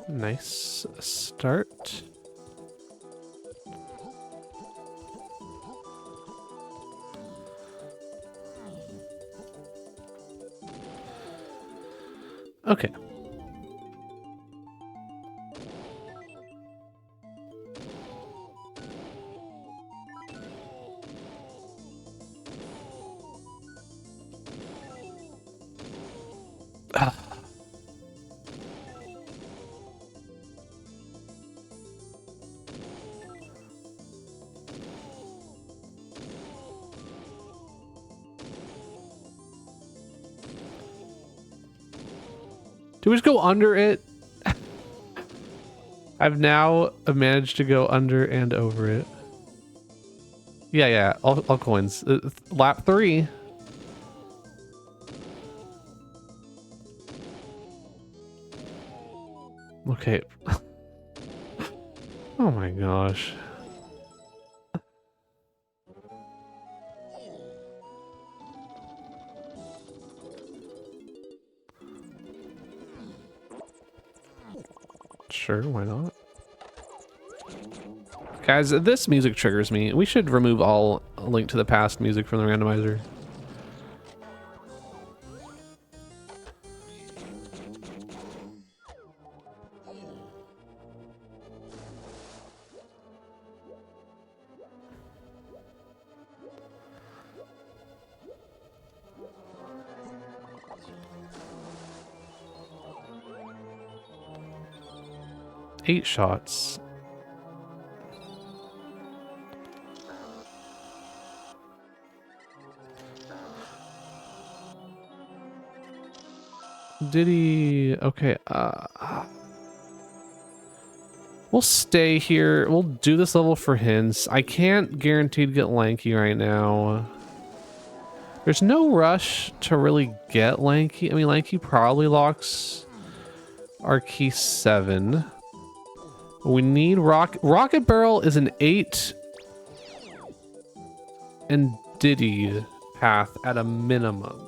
Nice start. Okay. Ah. Do we just go under it? I've now managed to go under and over it. Yeah, yeah, all coins. Lap 3. Okay. Oh my gosh. Sure, why not? Guys, this music triggers me. We should remove all Link to the Past music from the randomizer. Eight shots. Did he? Okay. We'll stay here. We'll do this level for hints. I can't guarantee to get Lanky right now. There's no rush to really get Lanky. I mean, Lanky probably locks our key 7. We need Rocket Barrel is an 8 and Diddy path at a minimum.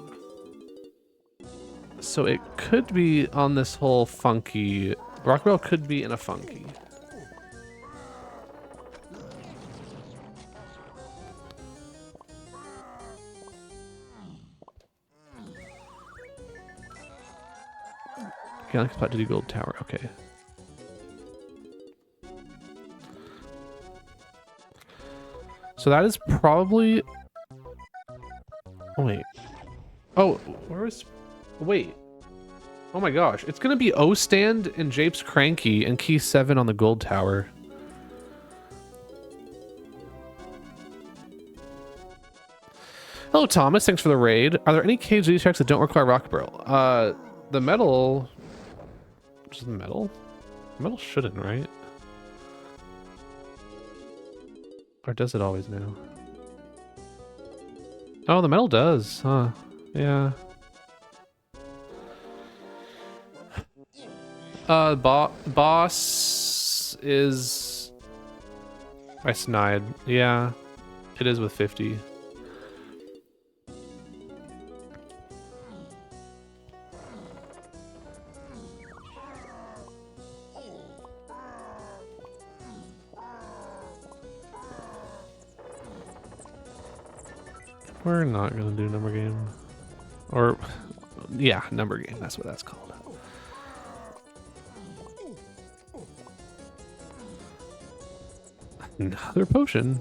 So it could be on this whole funky. Rocket Barrel could be in a funky. Galaxy Spot Diddy Gold Tower. Okay. So that is probably. Oh wait. Oh, where is? Wait. Oh my gosh! It's gonna be O Stand and Japes Cranky and key 7 on the gold tower. Hello, Thomas. Thanks for the raid. Are there any caves or these tracks that don't require Rocket Barrel? The metal. Just metal. Metal shouldn't, right? Or does it always now? Oh, the metal does, huh? Yeah. Boss is... I snide. Yeah, it is with 50. We're not gonna do number game. Or, yeah, number game, that's what that's called. Another potion.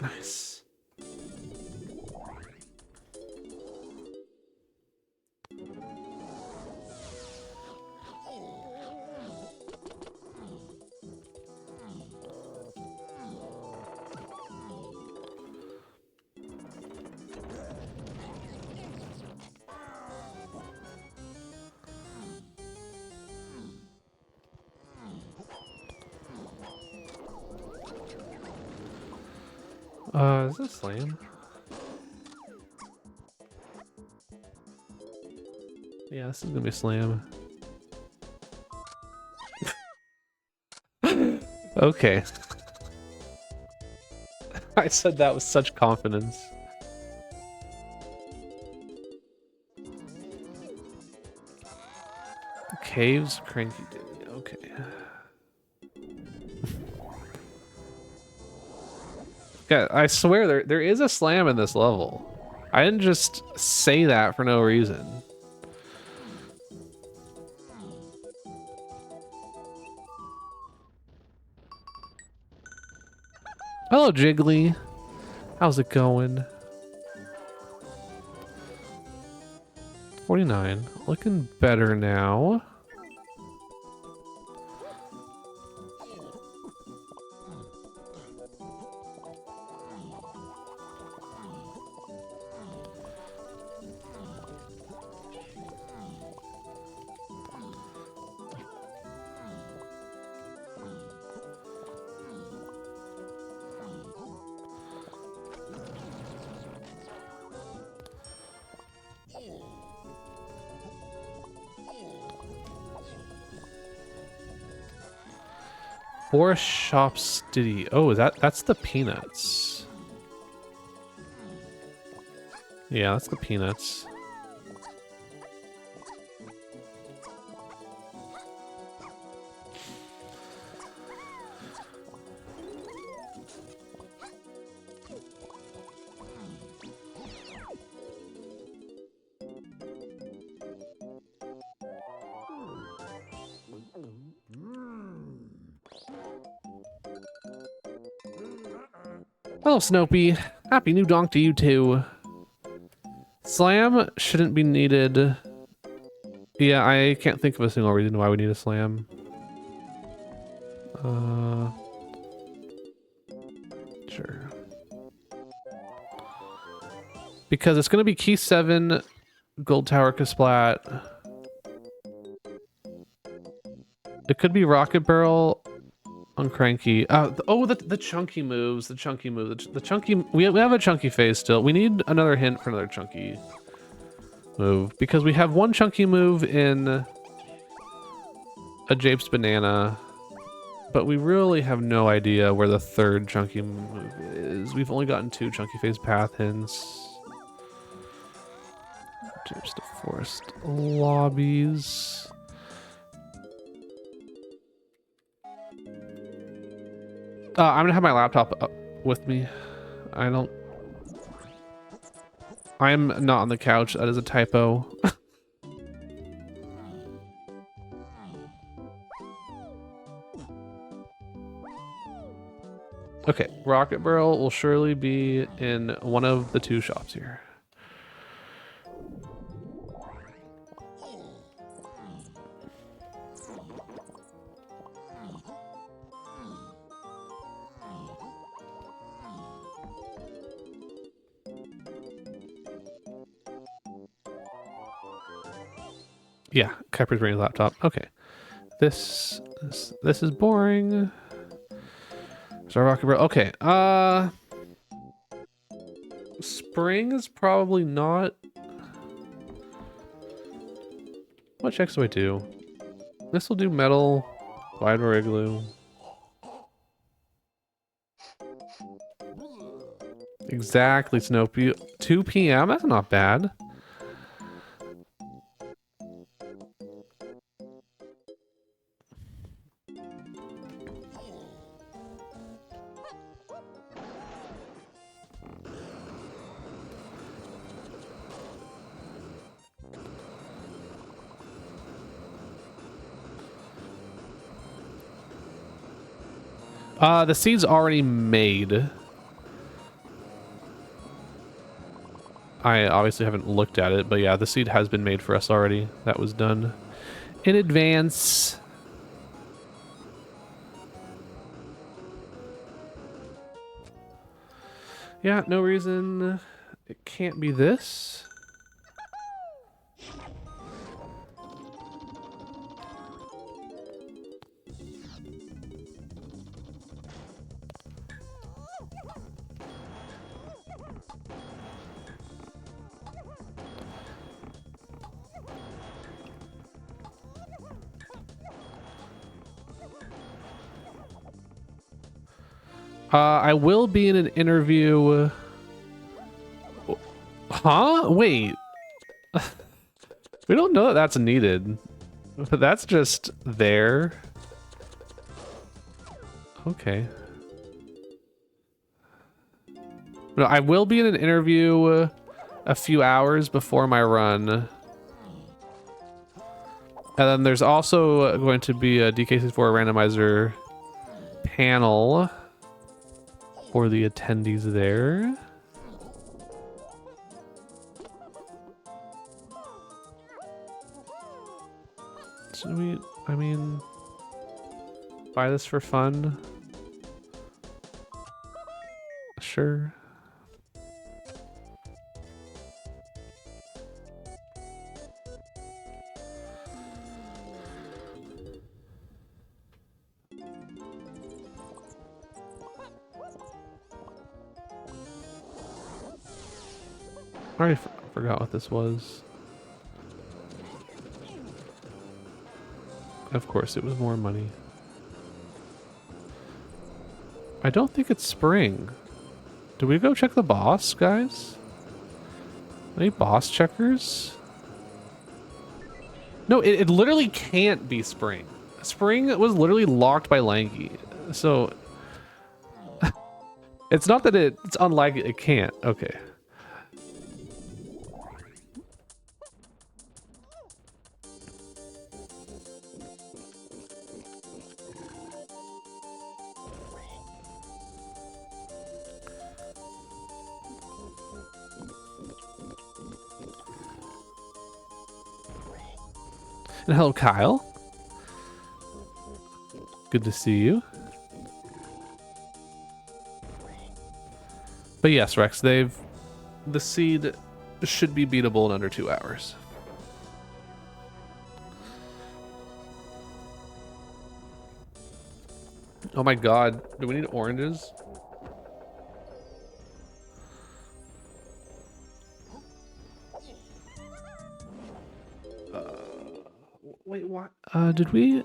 Nice. Is this slam? Yeah, this is gonna be slam. Okay. I said that with such confidence. Caves, Cranky Diddy, okay. Yeah, I swear there is a slam in this level. I didn't just say that for no reason. Hello, Jiggly. How's it going? 49. Looking better now. Forest Shop Stiddy. Oh, that's the peanuts. Yeah, that's the peanuts. Hello, Snopey. Happy new donk to you too. Slam shouldn't be needed. Yeah, I can't think of a single reason why we need a slam. Sure. Because it's gonna be key 7, gold tower Kasplat. It could be rocket barrel on cranky. The chunky moves. The chunky move. The chunky. We have a chunky phase still. We need another hint for another chunky move because we have one chunky move in a Japes banana, but we really have no idea where the third chunky move is. We've only gotten 2 chunky phase path hints. Japes to forest lobbies. I'm gonna have my laptop up with me. I'm not on the couch. That is a typo. Okay, rocket barrel will surely be in one of the 2 shops here. Yeah, Kuiper's bringing his laptop. Okay. This is boring. So rocket barrel. Okay. Spring is probably not. What checks do I do? This will do metal, wide igloo. Exactly, Snopey. 2 p.m. That's not bad. The seed's already made. I obviously haven't looked at it, but yeah, the seed has been made for us already. That was done in advance. Yeah, no reason it can't be this. I will be in an interview. Huh? Wait. We don't know that that's needed. But that's just there. Okay. No, I will be in an interview a few hours before my run. And then there's also going to be a DK64 randomizer panel for the attendees there. Should we, I mean, buy this for fun? Sure. I already forgot what this was. Of course, it was more money. I don't think it's spring. Do we go check the boss, guys? Any boss checkers? No, it literally can't be spring. Spring was literally locked by Lanky. So it's not that it's unlikely it can't. Okay. And hello, Kyle. Good to see you. But yes, Rex, the seed should be beatable in under 2 hours. Oh my god, do we need oranges? Wait, what? Did we?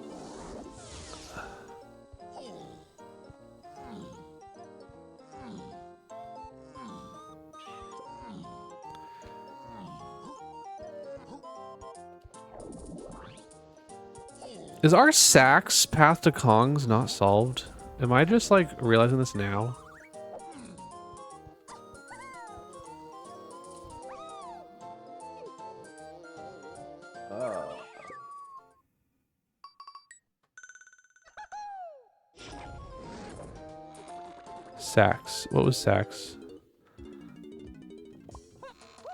Is our Sax path to Kong's not solved? Am I just like realizing this now? Sax. What was Sax?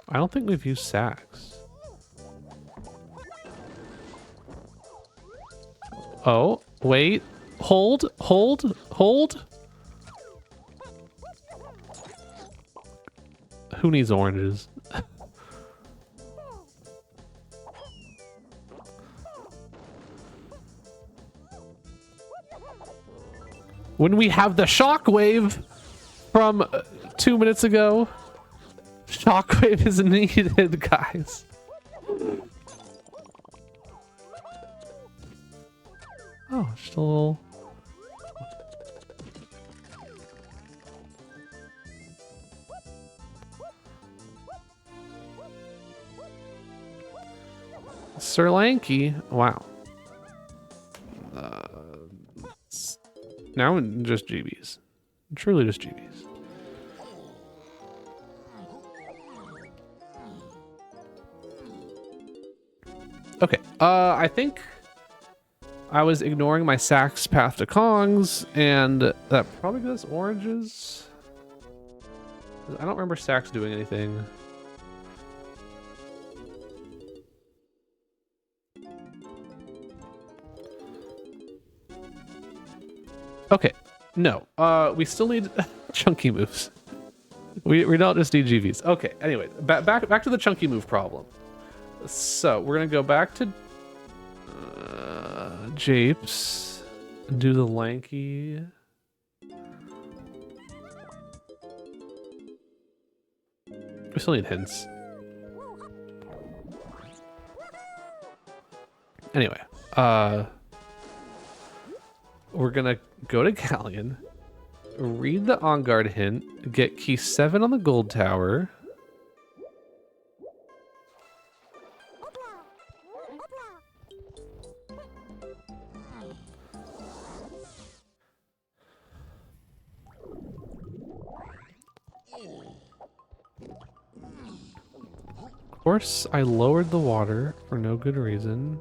I don't think we've used Sax. Oh, wait. Hold, hold, hold. Who needs oranges? When we have the Shockwave from 2 minutes ago, Shockwave is needed, guys. Oh, just a little. Sir Lanky, wow. Now just GBs. Truly just GBs. Okay, I think I was ignoring my Sax path to Kong's, and that probably gives us oranges. I don't remember Sax doing anything. Okay, no, we still need chunky moves. We don't just need GVs. Okay, anyway, back to the chunky move problem. So we're gonna go back to Japes, do the Lanky. We still need hints. Anyway, we're gonna go to Galleon, read the On Guard hint, get key 7 on the gold tower. Of course, I lowered the water for no good reason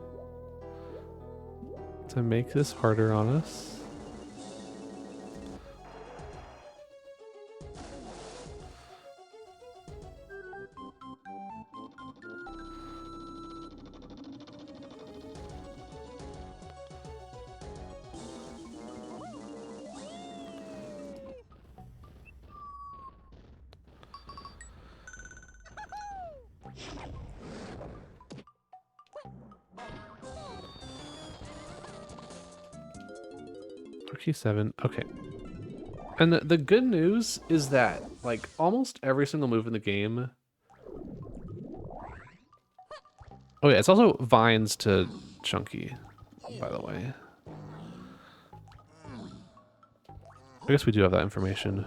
to make this harder on us. Key 7, okay. And the good news is that like almost every single move in the game. Oh yeah, it's also vines to Chunky, by the way. I guess we do have that information.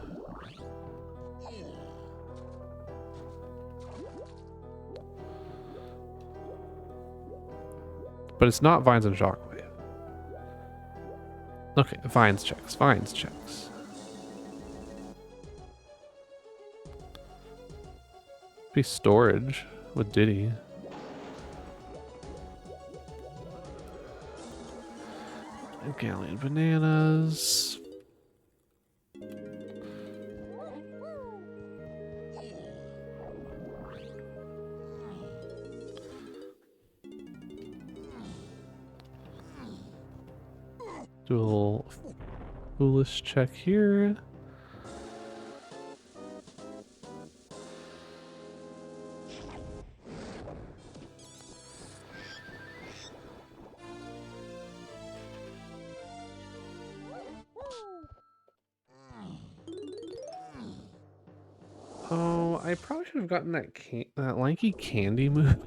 But it's not Vines and Shockwave. Okay, Vines checks, Vines checks. Be storage with Diddy. Galleon bananas. Do a little foolish check here. Oh, I probably should have gotten that lanky candy move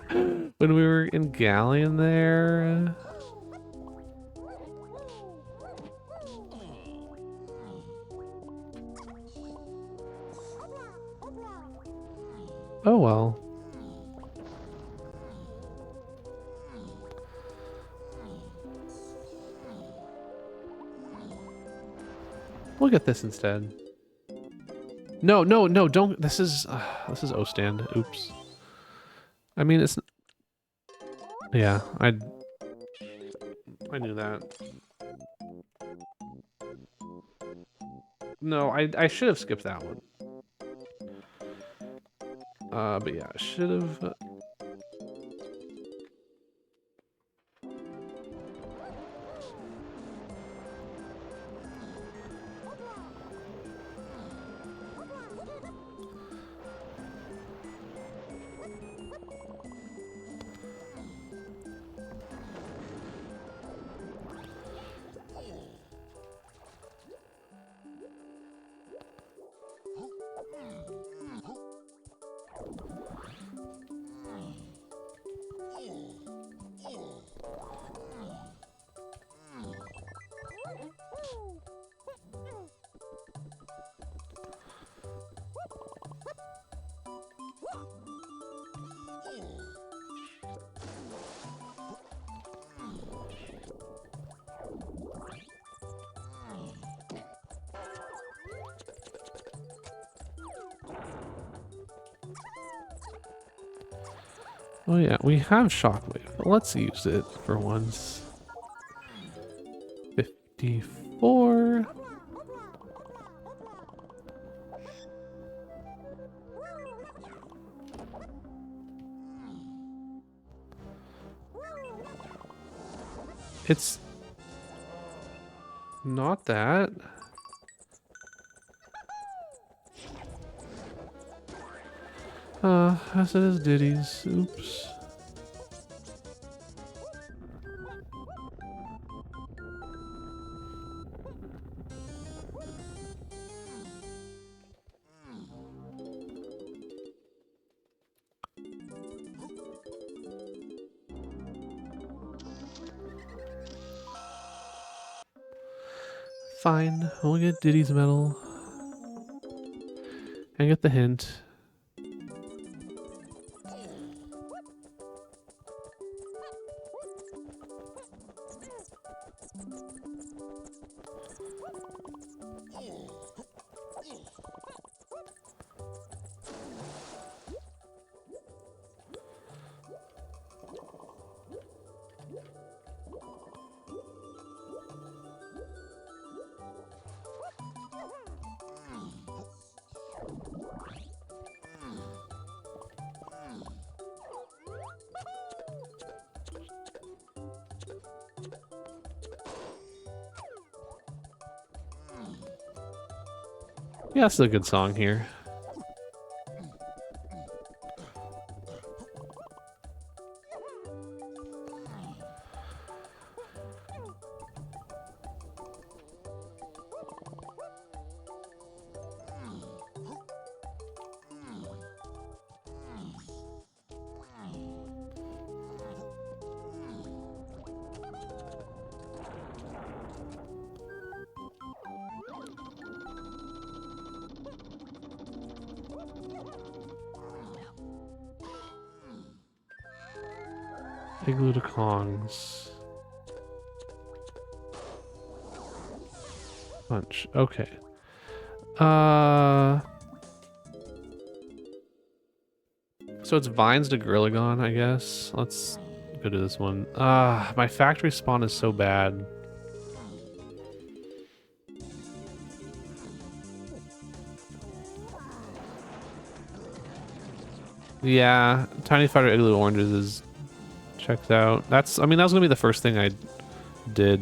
when we were in Galleon there. Oh well. We'll get this instead. No, no, no, don't. This is O-stand. Oops. I mean, it's... Yeah, I knew that. No, I should have skipped that one. But yeah, I should have... Oh yeah, we have Shockwave. Let's use it for once. 54. It's not that. As it is Diddy's. Oops. Fine, we'll get Diddy's medal. And get the hint. Yeah, that's a good song here. Igloo to Kongs. Punch. Okay. So it's Vines to Grilligon, I guess. Let's go to this one. My factory spawn is so bad. Yeah, Tiny Fighter Igloo Oranges is checked out. I mean, that was gonna be the first thing I did.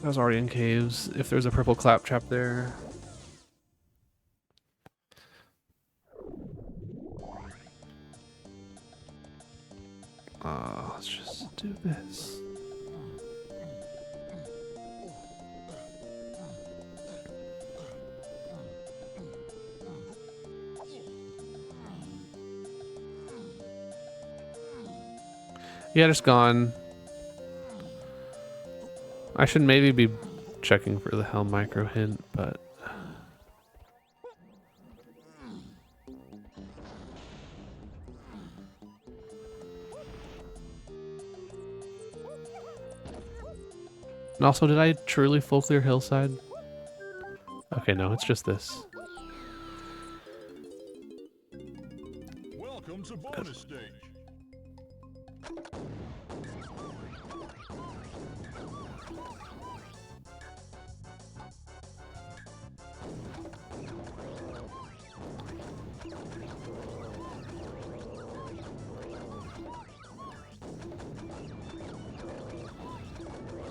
I was already in caves. If there's a purple claptrap there. Let's just do this. Yeah, just gone. I should maybe be checking for the Helm micro hint, but... And also, did I truly full clear Hillside? Okay, no, it's just this.
Welcome to bonus stage.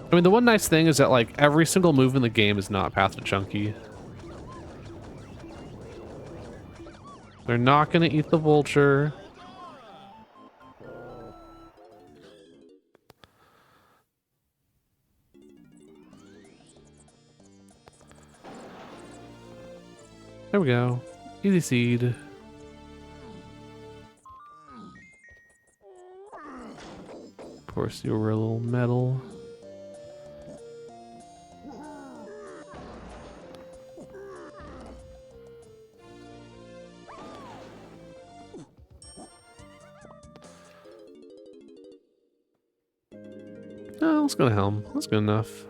I mean, the one nice thing is that, like, every single move in the game is not Path to Chunky. They're not gonna eat the vulture. There we go. Easy seed. Of course, you were a little metal. Oh, let's go to Helm. That's good enough.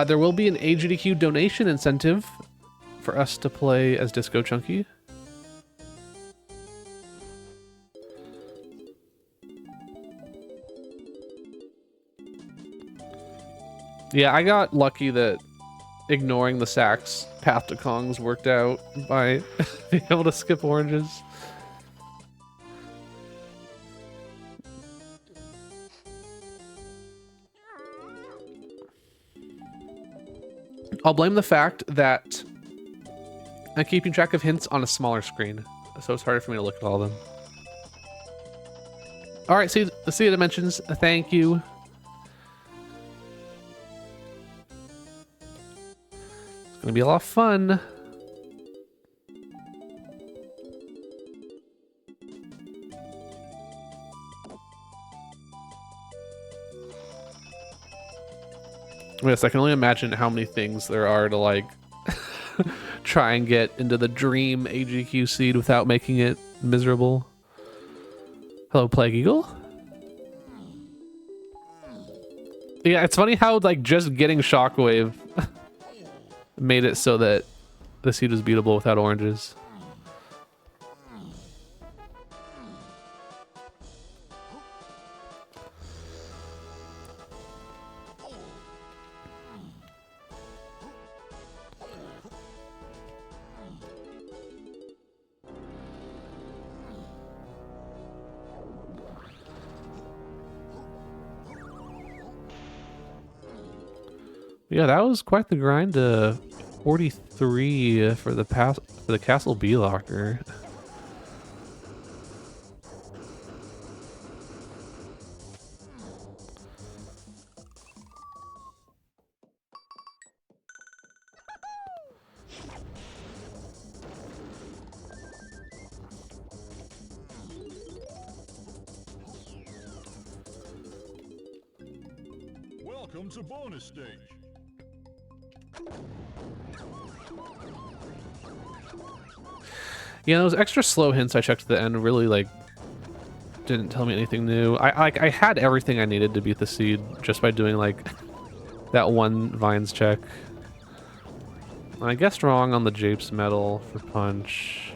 There will be an AGDQ donation incentive for us to play as Disco Chunky. Yeah, I got lucky that ignoring the Sax Path to Kongs worked out by being able to skip oranges. I'll blame the fact that I'm keeping track of hints on a smaller screen, so it's harder for me to look at all of them. All right, see the dimensions. Thank you. It's gonna be a lot of fun. Yes, I can only imagine how many things there are to, like, try and get into the dream AGQ seed without making it miserable. Hello, Plague Eagle. Yeah, it's funny how, like, just getting Shockwave made it so that the seed was beatable without oranges. Yeah, that was quite the grind to 43 for the Castle B Locker.
Welcome to bonus stage.
Yeah, those extra slow hints I checked at the end really like didn't tell me anything new. I had everything I needed to beat the seed just by doing like that one vines check. I guessed wrong on the Japes medal for punch.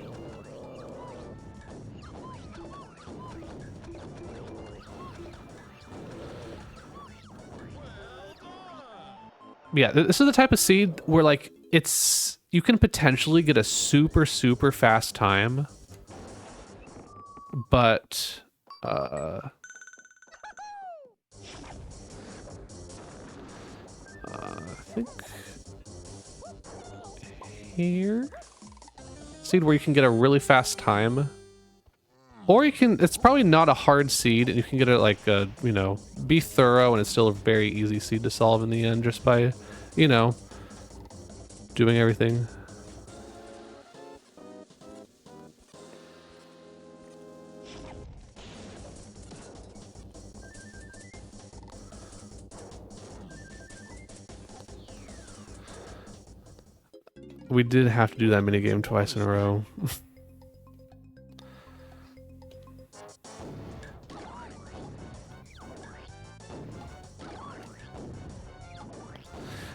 Yeah, this is the type of seed where like you can potentially get a super fast time, but I think here seed where you can get a really fast time, or you can. It's probably not a hard seed, and you can get it like you know, be thorough, and it's still a very easy seed to solve in the end just by, you know, doing everything. We did have to do that minigame twice in a row.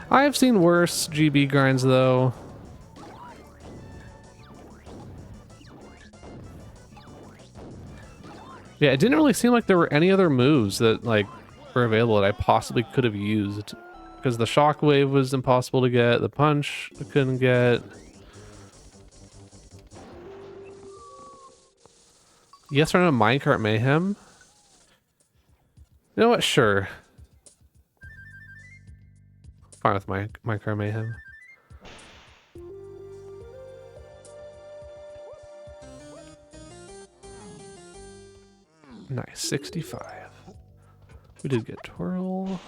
I have seen worse GB grinds though. Yeah, it didn't really seem like there were any other moves that like were available that I possibly could have used. Because the Shockwave was impossible to get, the punch I couldn't get. Yes or no minecart mayhem? You know what? Sure. Fine with minecart mayhem. Nice, 65. We did get twirl.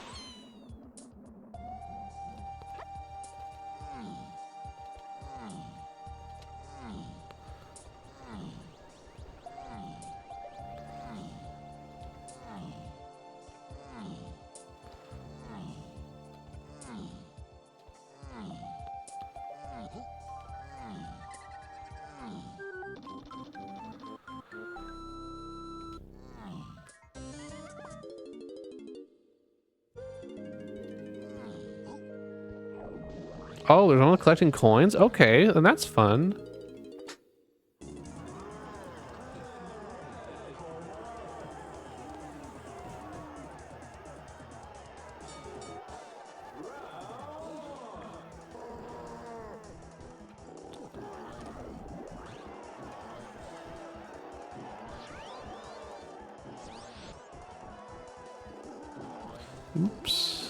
Oh, there's only collecting coins? Okay, and that's fun. Oops.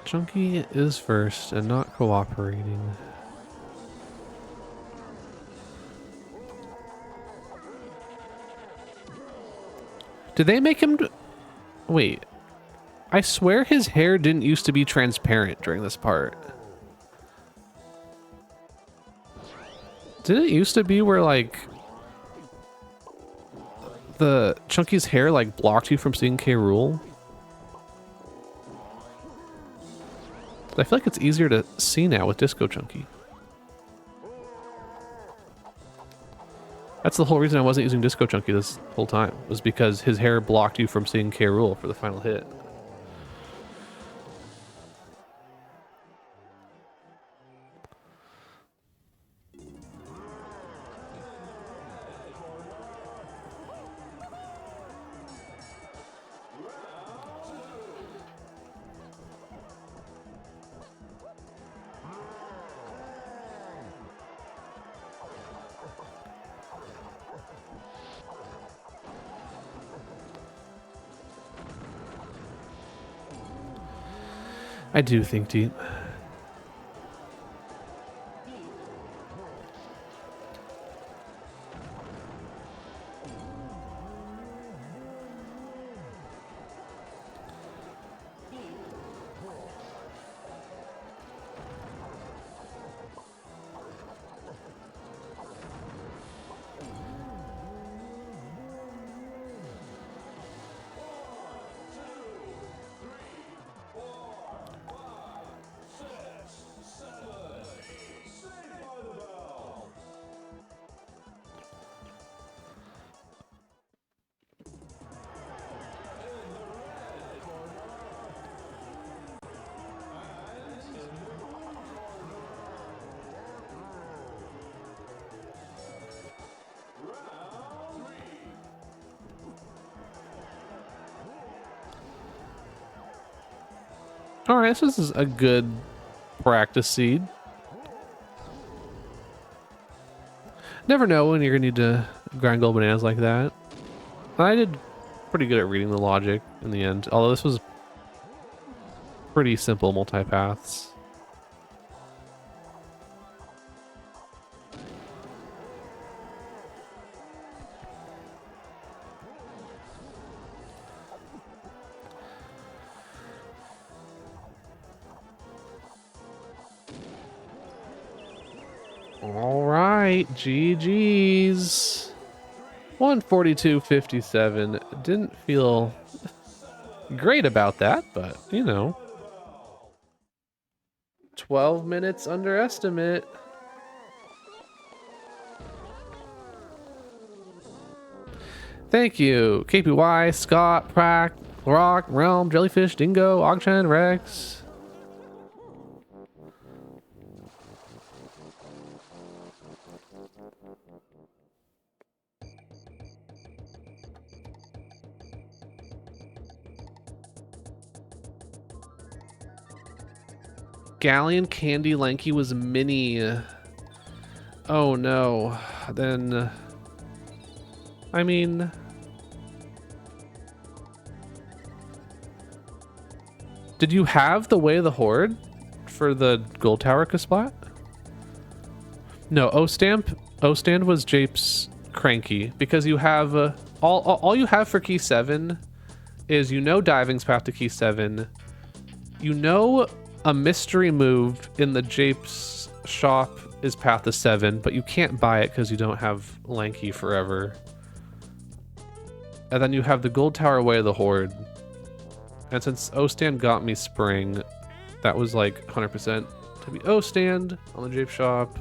Chunky is first and not cooperating. Did they make him wait. I swear his hair didn't used to be transparent during this part. Did it used to be where like the Chunky's hair like blocked you from seeing K. Rool? I feel like it's easier to see now with Disco Chunky. That's the whole reason I wasn't using Disco Chunky this whole time, was because his hair blocked you from seeing K. Rool for the final hit. I do think deep. All right, so this is a good practice seed. Never know when you're gonna need to grind gold bananas like that. I did pretty good at reading the logic in the end, although this was pretty simple multipaths. All right, GG's. 142.57. Didn't feel great about that, but you know. 12 minutes underestimate. Thank you. KPY, Scott, Prack, Rock, Realm, Jellyfish, Dingo, Ogchen, Rex. Galleon Candy Lanky was mini. Oh no. Then. I mean. Did you have the Way of the Horde for the Gold Tower Kasplat? No, O-Stand was Jape's Cranky because you have all you have for key 7 is Diving's path to key 7. A mystery move in the Jape's shop is path to 7, but you can't buy it because you don't have Lanky forever. And then you have the Gold Tower Way of the Horde. And since O-Stand got me Spring, that was like 100% to be O-Stand on the Jape shop.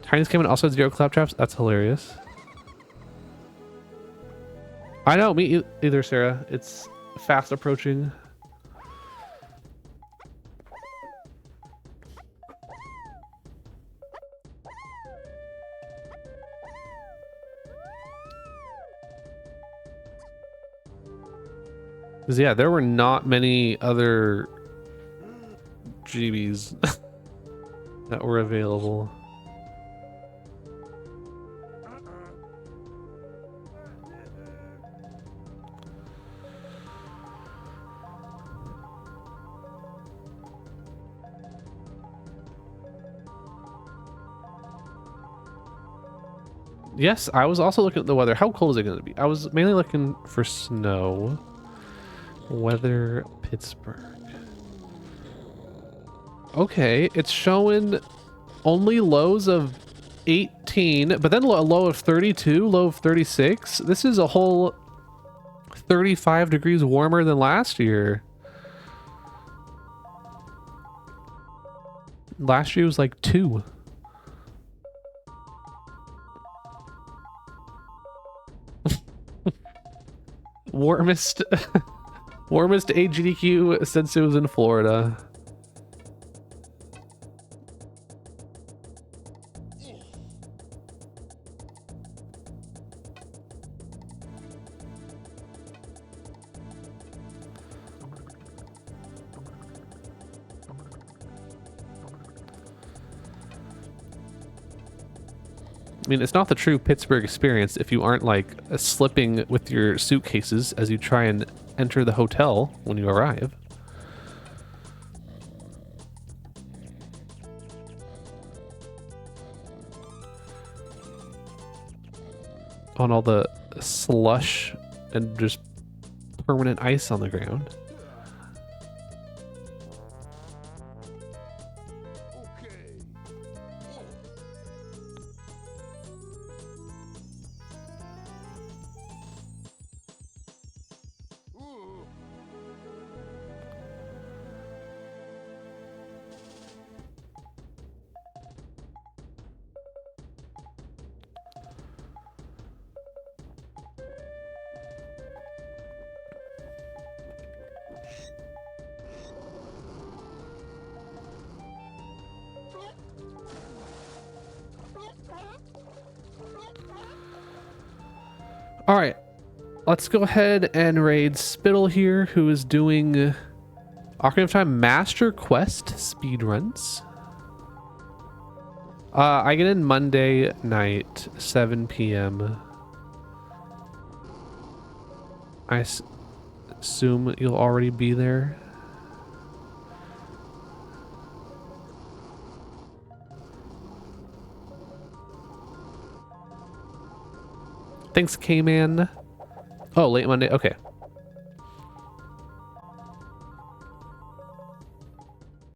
Tiny's came in also had 0 claptraps. That's hilarious. I know, me either, Sarah. It's fast approaching. Because yeah, there were not many other GBs that were available. Yes, I was also looking at the weather. How cold is it going to be? I was mainly looking for snow. Weather Pittsburgh. Okay, it's showing only lows of 18, but then a low of 32, low of 36. This is a whole 35 degrees warmer than last year. Last year was like 2. Warmest AGDQ since it was in Florida. I mean, it's not the true Pittsburgh experience if you aren't like slipping with your suitcases as you try and enter the hotel when you arrive. On all the slush and just permanent ice on the ground. All right, let's go ahead and raid Spittle here, who is doing Ocarina of Time Master Quest speedruns. I get in Monday night, 7 p.m. I assume you'll already be there. Thanks, K-Man. Oh, late Monday. Okay.